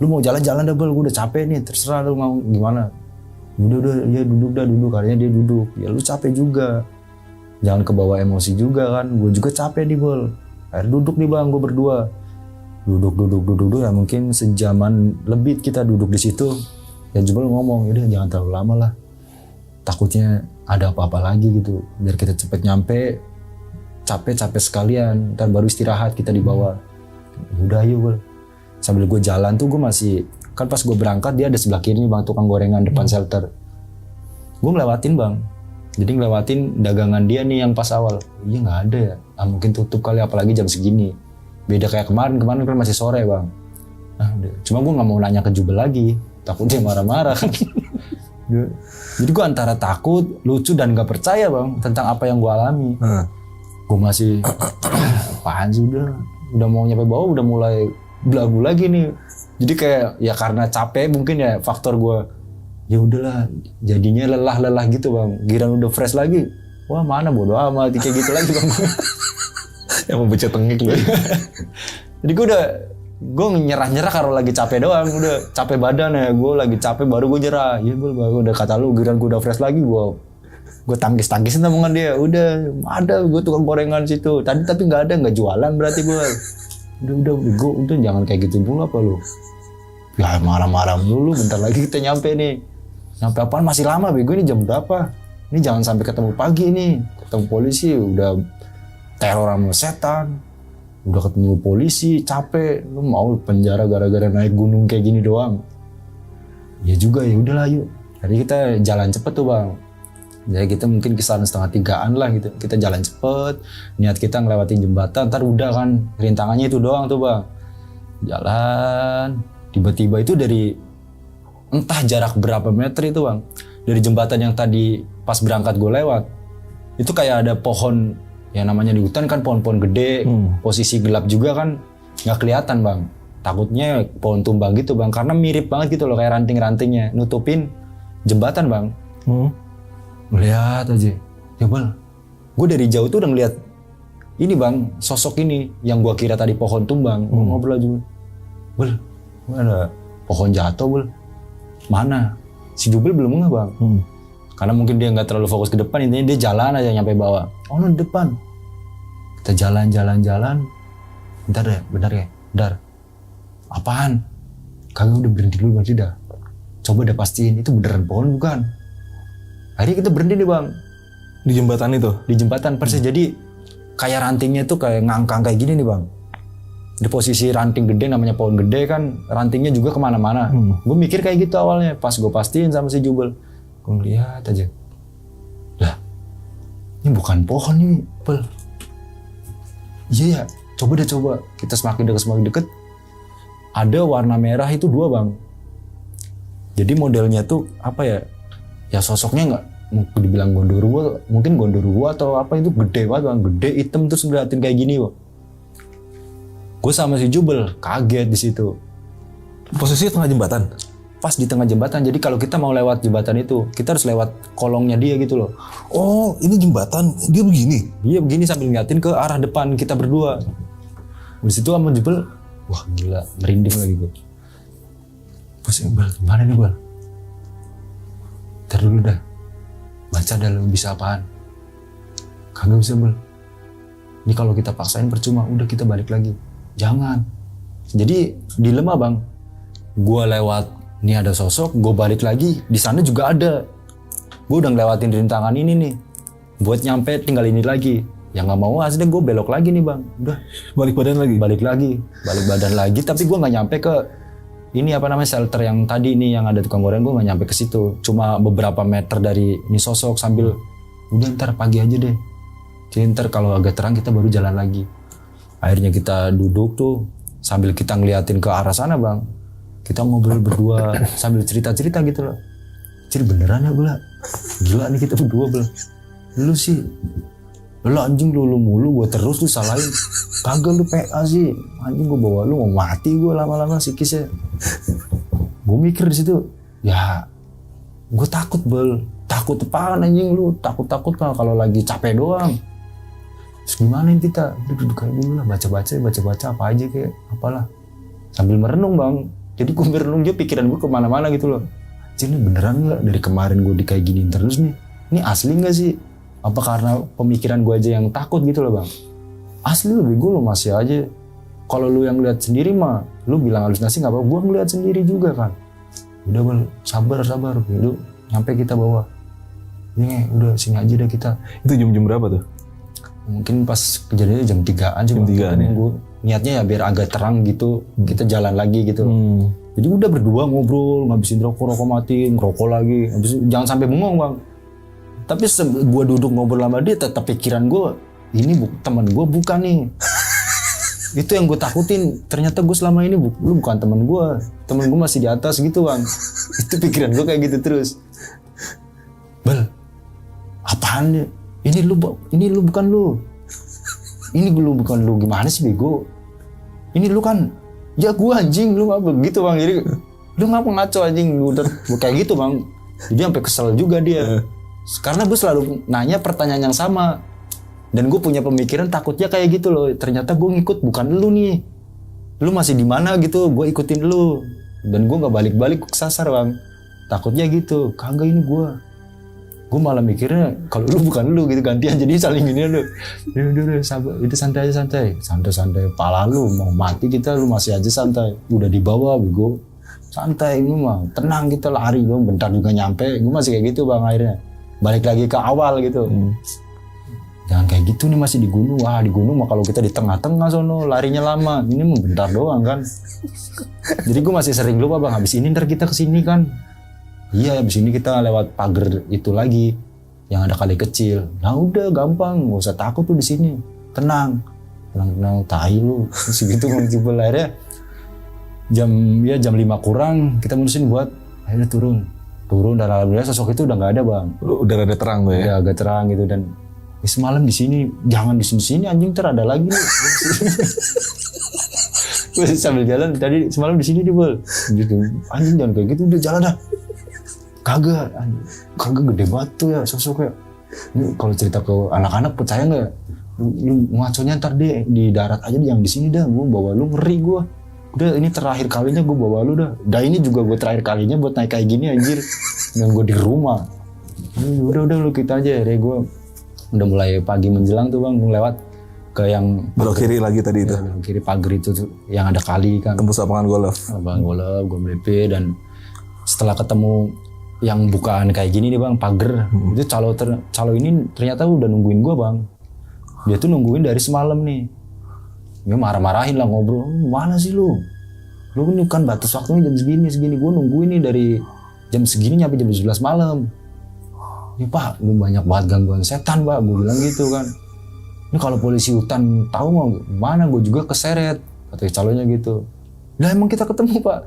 Lu mau jalan-jalan dah bel, gue udah capek nih. Terserah lu mau gimana. Udah ya duduk. Akhirnya dia duduk. Ya lu capek juga. Jangan kebawa emosi juga kan. Gue juga capek nih bel. Akhirnya duduk nih bang, gue berdua. Duduk ya mungkin sejaman lebih kita duduk di situ. Ya Jubel ngomong, udah jangan terlalu lama lah. Takutnya ada apa-apa lagi gitu. Biar kita cepet nyampe. Capek sekalian. Ntar baru istirahat kita di bawah. Udah ayo bel. Sambil gue jalan tuh gue masih, kan pas gue berangkat dia ada sebelah kiri nih bang, tukang gorengan depan shelter. Gue ngelewatin bang. Jadi ngelewatin dagangan dia nih yang pas awal. Iya nggak ada ya. Mungkin tutup kali apalagi jam segini. Beda kayak kemarin kan masih sore bang. Cuma gue nggak mau nanya ke Jubel lagi. Takut dia marah-marah kan. Jadi gue antara takut, lucu dan gak percaya bang tentang apa yang gue alami. Gue masih apaan sih udah mau nyampe bawah udah mulai belagu lagi nih. Jadi kayak ya karena capek mungkin ya faktor gue. Ya udahlah jadinya lelah gitu bang. Giran udah fresh lagi. Wah mana bodo amat kayak gitu lagi bang.
Yang membaca tengik lu.
Jadi gue nyerah kalau lagi capek doang. Udah capek badan ya. Gue lagi capek baru gue nyerah. Ya gue udah kata lu giran gue udah fresh lagi gue tangkis-tangkisin omongan dia. Udah ada gue tukang gorengan situ. Tadi tapi nggak jualan berarti gue. Udah jangan kayak gitu dulu apa lu. Ya marah-marah dulu bentar lagi kita nyampe nih. Nyampe apaan masih lama bego ini jam berapa? Ini jangan sampai ketemu pagi nih. Ketemu polisi udah teror sama setan. Udah ketemu polisi capek. Lu mau penjara gara-gara naik gunung kayak gini doang. Ya juga ya udahlah yuk. Jadi kita jalan cepet tuh bang. Jadi kita mungkin kisaran 2:30 lah gitu. Kita jalan cepet. Niat kita ngelewatin jembatan. Ntar udah kan rintangannya itu doang tuh bang. Jalan. Tiba-tiba itu dari entah jarak berapa meter itu bang. Dari jembatan yang tadi pas berangkat gue lewat. Itu kayak ada pohon. Ya namanya di hutan kan pohon-pohon gede. Posisi gelap juga kan gak kelihatan bang. Takutnya pohon tumbang gitu bang. Karena mirip banget gitu loh kayak ranting-rantingnya. Nutupin jembatan bang. Lihat aja. Ya bang. Gue dari jauh tuh udah ngeliat. Ini bang. Sosok ini. Yang gue kira tadi pohon tumbang. Ngobrol aja. Bel. Mana pohon jatuh bel. Mana? Si Jubel belum ngeh bang. Karena mungkin dia nggak terlalu fokus ke depan. Intinya dia jalan aja nyampe bawah. Oh no depan. Kita jalan. Bentar ya. Apaan? Kagak udah berhenti dulu berarti dah. Coba udah pastiin itu beneran pohon bukan. Akhirnya kita berhenti nih bang.
Di jembatan itu?
Di jembatan persis. Jadi kayak rantingnya tuh kayak ngangkang kayak gini nih bang. Di posisi ranting gede namanya pohon gede kan rantingnya juga kemana-mana. Gue mikir kayak gitu awalnya. Pas gue pastiin sama si Jubel. Gue ngeliat aja. Lah. Ini bukan pohon nih. Bel. Iya ya. Coba. Kita semakin deket. Ada warna merah itu 2 bang. Jadi modelnya tuh apa ya? Ya sosoknya nggak mungkin dibilang gondoruo, mungkin gondoruo atau apa itu gede banget bang, gede hitam terus ngeliatin kayak gini bang. Gue sama si Jubel kaget di situ.
Posisi tengah jembatan?
Pas di tengah jembatan, jadi kalau kita mau lewat jembatan itu, kita harus lewat kolongnya dia gitu loh.
Oh ini jembatan, dia begini?
Dia begini sambil ngeliatin ke arah depan kita berdua. Di situ sama Jubel, wah gila, merinding lagi gue. Bos Bel, gimana nih Bel? Ntar dulu dah, baca dah lu bisa apaan. Kagak bisa Bel. Ini kalau kita paksain percuma, udah kita balik lagi. Jangan. Jadi dilema bang. Gue lewat, ini ada sosok, gue balik lagi, di sana juga ada. Gue udah ngelewatin rintangan ini nih. Buat nyampe tinggal ini lagi. yang nggak mau asli gue belok lagi nih bang, udah
Balik badan lagi.
balik badan lagi, tapi gue nggak nyampe ke ini apa namanya shelter yang tadi ini yang ada tukang goreng, gue nggak nyampe ke situ, cuma beberapa meter dari ini sosok sambil udah ntar pagi aja deh, jadi ntar kalau agak terang kita baru jalan lagi. Akhirnya kita duduk tuh sambil kita ngeliatin ke arah sana bang, kita ngobrol berdua sambil cerita-cerita gitu loh. Jadi beneran ya Bela, gila nih kita berdua Bela, lu sih lu anjing lu mulu gue terus lu salahin, kagak lu PA sih anjing, gue bawa lu mau mati gue lama-lama psikisnya. Gue mikir di situ ya gue takut Bel, takut apaan anjing, lu takut kalau lagi capek doang. Terus gimana kita duduk kayak dulu lah, baca apa aja kayak apalah sambil merenung bang. Jadi gue merenung aja pikiran gue kemana-mana gitu loh. Jadi beneran nggak dari kemarin gue di kayak giniin terus nih, ini asli nggak sih? Apa karena pemikiran gue aja yang takut gitu loh bang? Asli lebih gue lo masih aja. Kalau lu yang lihat sendiri mah, lu bilang halusinasi nggak apa-apa. Gue ngeliat sendiri juga kan. Udah Bang, sabar. Lu nyampe kita bawa. Ini udah sini aja deh kita.
Itu jam berapa tuh?
Mungkin pas kejadiannya jam 3-an sih.
Jam 3-an ya?
Gue niatnya ya biar agak terang gitu. Kita jalan lagi gitu. Jadi udah berdua ngobrol, ngabisin rokok matiin, ngerokok lagi. Jangan sampai bengong bang. Tapi gue duduk ngobrol sama dia, tetap pikiran gue, ini teman gue bukan nih. Itu yang gue takutin. Ternyata gue selama ini lu bukan teman gue masih di atas gitu bang. Itu pikiran gue kayak gitu terus. Bel, apaan nih? Ini lu bukan lu. Ini lu bukan lu, gimana sih bego? Ini lu kan, ya gue anjing, lu ngapa begitu bang? Jadi lu ngapa ngaco anjing? Lu udah kayak gitu bang. Jadi sampai kesel juga dia. Karena gue selalu nanya pertanyaan yang sama. Dan gue punya pemikiran takutnya kayak gitu loh. Ternyata gue ngikut bukan lu nih. Lu masih di mana gitu, gue ikutin lu. Dan gue gak balik-balik kesasar bang. Takutnya gitu, kagak ini gue. Gue malah mikirnya kalau lu bukan lu gitu, gantian jadi saling gini lu. Udah sabar, itu santai aja santai. Pala lu mau mati kita, lu masih aja santai. Udah di bawah bego. Santai ini mah, tenang kita lari dong, bentar juga nyampe. Gue masih kayak gitu bang akhirnya. Balik lagi ke awal gitu. Jangan kayak gitu nih masih di gunung. Wah di gunung mah kalau kita di tengah-tengah sono larinya lama. Ini mah bentar doang kan. Jadi gue masih sering lupa bang. Habis ini ntar kita kesini kan. Iya habis ini kita lewat pagar itu lagi. Yang ada kali kecil. Nah udah gampang. Gak usah takut tuh di sini. Tenang. Tai lu. Segitu ngejubel akhirnya. Jam 5 kurang kita mutusin buat akhirnya turun dan alhamdulillah sosok itu udah nggak ada bang.
Udah ada terang tuh ya?
Udah agak terang gitu dan semalam di sini, jangan di sini anjing ntar ada lagi nih. Gue sambil jalan tadi semalam di sini nih bol, gitu. Anjing jangan kayak gitu udah jalan dah. Kagak gede banget tuh ya sosoknya. Ini kalau cerita ke anak-anak percaya nggak? Lu ngaconya ntar deh di darat aja yang di sini dah, gue bawa lu ngeri gue. Udah ini terakhir kalinya gue bawa lu dah. Dah ini juga gue terakhir kalinya buat naik kayak gini anjir. Dan gue di rumah. Udah lu kita aja ya. Gue udah mulai pagi menjelang tuh bang. Gue lewat ke yang
belok kiri lagi tadi itu.
Belok kiri pagar itu tuh, yang ada kali kan.
Tembus lapangan golf.
Lapangan golf, gue melepe dan setelah ketemu yang bukaan kayak gini nih bang, pagar. Itu calo ini ternyata udah nungguin gue bang. Dia tuh nungguin dari semalam nih. Dia marah-marahin lah ngobrol, mana sih lu? Lu ini kan batas waktunya jam segini, gue nungguin nih dari jam segini sampai jam 11 malam. Ya pak, lu banyak banget gangguan setan pak, gue bilang gitu kan. Ini kalau polisi hutan tahu mau mana gue juga keseret, kata calonnya gitu. Lah emang kita ketemu pak.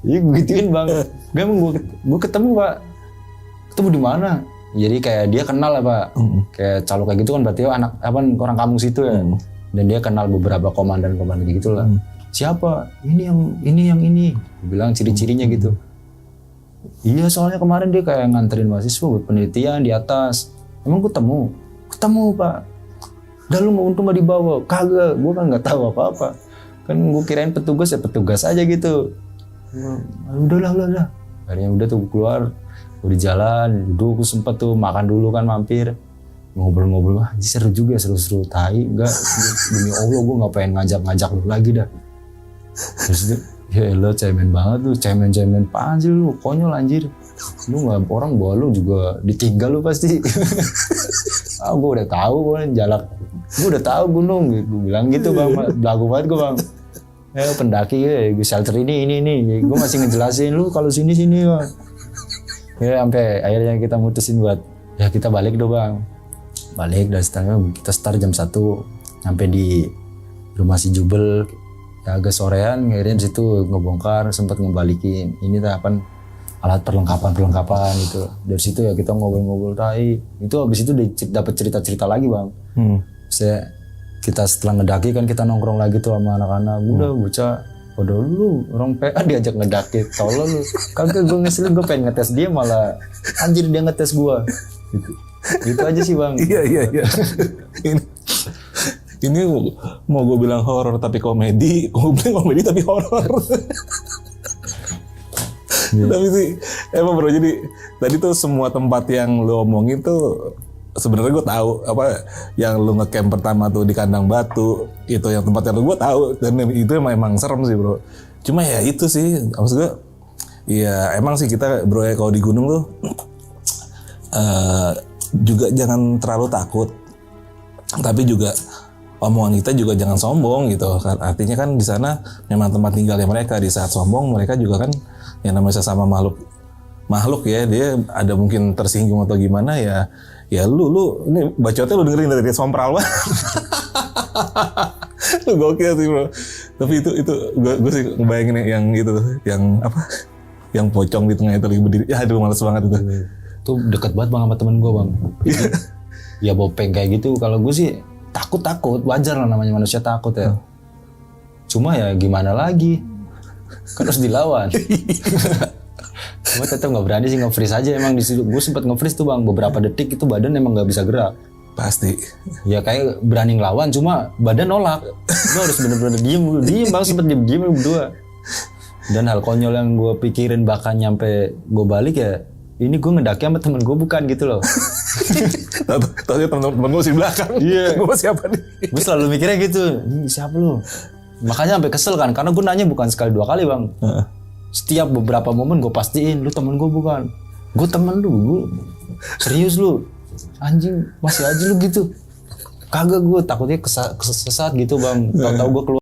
Iya gue gituin bang. Gak emang gue ketemu pak. Ketemu di mana? Jadi kayak dia kenal lah pak, kayak calo kayak gitu kan berarti anak orang kampung situ ya, dan dia kenal beberapa komandan gitu lah. Siapa? Ini yang ini. Dia bilang ciri-cirinya gitu. Iya soalnya kemarin dia kayak nganterin mahasiswa buat penelitian di atas. Emang ketemu pak. Dan lu mau untung gak dibawa? Kagak, gue kan nggak tahu apa-apa. Kan gue kirain petugas ya petugas aja gitu. Udahlah. Akhirnya udah tuh keluar. Gue di jalan, duduk, sempet tuh makan dulu kan mampir. Ngobrol-ngobrol, wah seru juga, seru-seru tai. Enggak, demi Allah gue gak pengen ngajak lu lagi dah. Terus itu, ya lo cemen banget lu, cemen apaan sih lu, konyol anjir. Lu gak, orang bawa lu juga ditinggal lu pasti. Gue udah tahu jalak, gue udah tahu gunung, gue bilang gitu bang, belagu banget gue bang. Pendaki gue shelter ini, gue masih ngejelasin lu kalau sini bang. Ya sampai akhirnya kita mutusin buat ya kita balik dong bang. Balik dari setengah kita start jam 1 sampai di rumah si Jubel ya agak sorean, akhirnya di situ ngebongkar, sempat ngebalikin ini kan alat perlengkapan gitu. Dari situ ya kita ngobrol-ngobrol tai. Itu habis itu dapat cerita-cerita lagi bang. Kita setelah ngedaki kan kita nongkrong lagi tuh sama anak-anak. Udah bocah, waduh lu orang PA diajak ngedaki, tolol lu. Kagak gue ngeselin, gue pengen ngetes dia malah anjir dia ngetes gue. Gitu aja sih bang.
Iya. ini mau gue bilang horor tapi komedi, gue bilang komedi tapi horor. Tapi sih emang bro, jadi tadi tuh semua tempat yang lu omongin tuh sebenarnya gue tahu apa yang lu ngecamp pertama tuh di kandang batu itu yang tempat yang gue tahu dan itu emang serem sih bro. Cuma ya itu sih maksud gue ya emang sih kita bro ya kalau di gunung tuh juga jangan terlalu takut, tapi juga omongan kita juga jangan sombong gitu. Artinya kan di sana memang tempat tinggalnya mereka. Di saat sombong mereka juga kan yang namanya sesama makhluk ya, dia ada mungkin tersinggung atau gimana ya lu ini bacotnya lu dengerin dari sompral banget. Lu gokil sih bro. Tapi itu gue sih ngebayangin yang gitu tuh, yang apa, yang pocong di tengah itu lagi berdiri. Ya aduh males banget itu.
Tuh deket banget bang sama temen gue bang. Ya bopeng kayak gitu. Kalau gue sih takut wajar lah, namanya manusia takut ya. Cuma ya gimana lagi, kan harus dilawan. Cuma tetap nggak berani sih, nge-freeze aja emang di situ. Gue sempat nge-freeze tuh bang, beberapa detik itu badan emang nggak bisa gerak.
Pasti.
Ya kayak berani ngelawan, cuma badan nolak. Gue harus bener-bener diem bang, sempet diem berdua. Dan hal konyol yang gue pikirin bahkan nyampe gue balik ya, ini gue ngedaki sama temen gue bukan gitu loh.
Tahu temen gue masih di belakang. Iya. Gue siapa nih?
Gue selalu mikirnya gitu, ini siapa lu? Makanya sampai kesel kan, karena gue nanya bukan sekali 2 kali bang. Setiap beberapa momen gue pastiin, lu temen gue bukan. Gue temen lu, gue serius lu. Anjing masih aja lu gitu. Kagak, gue takutnya kesesat gitu bang. Tahu-tahu gue keluar.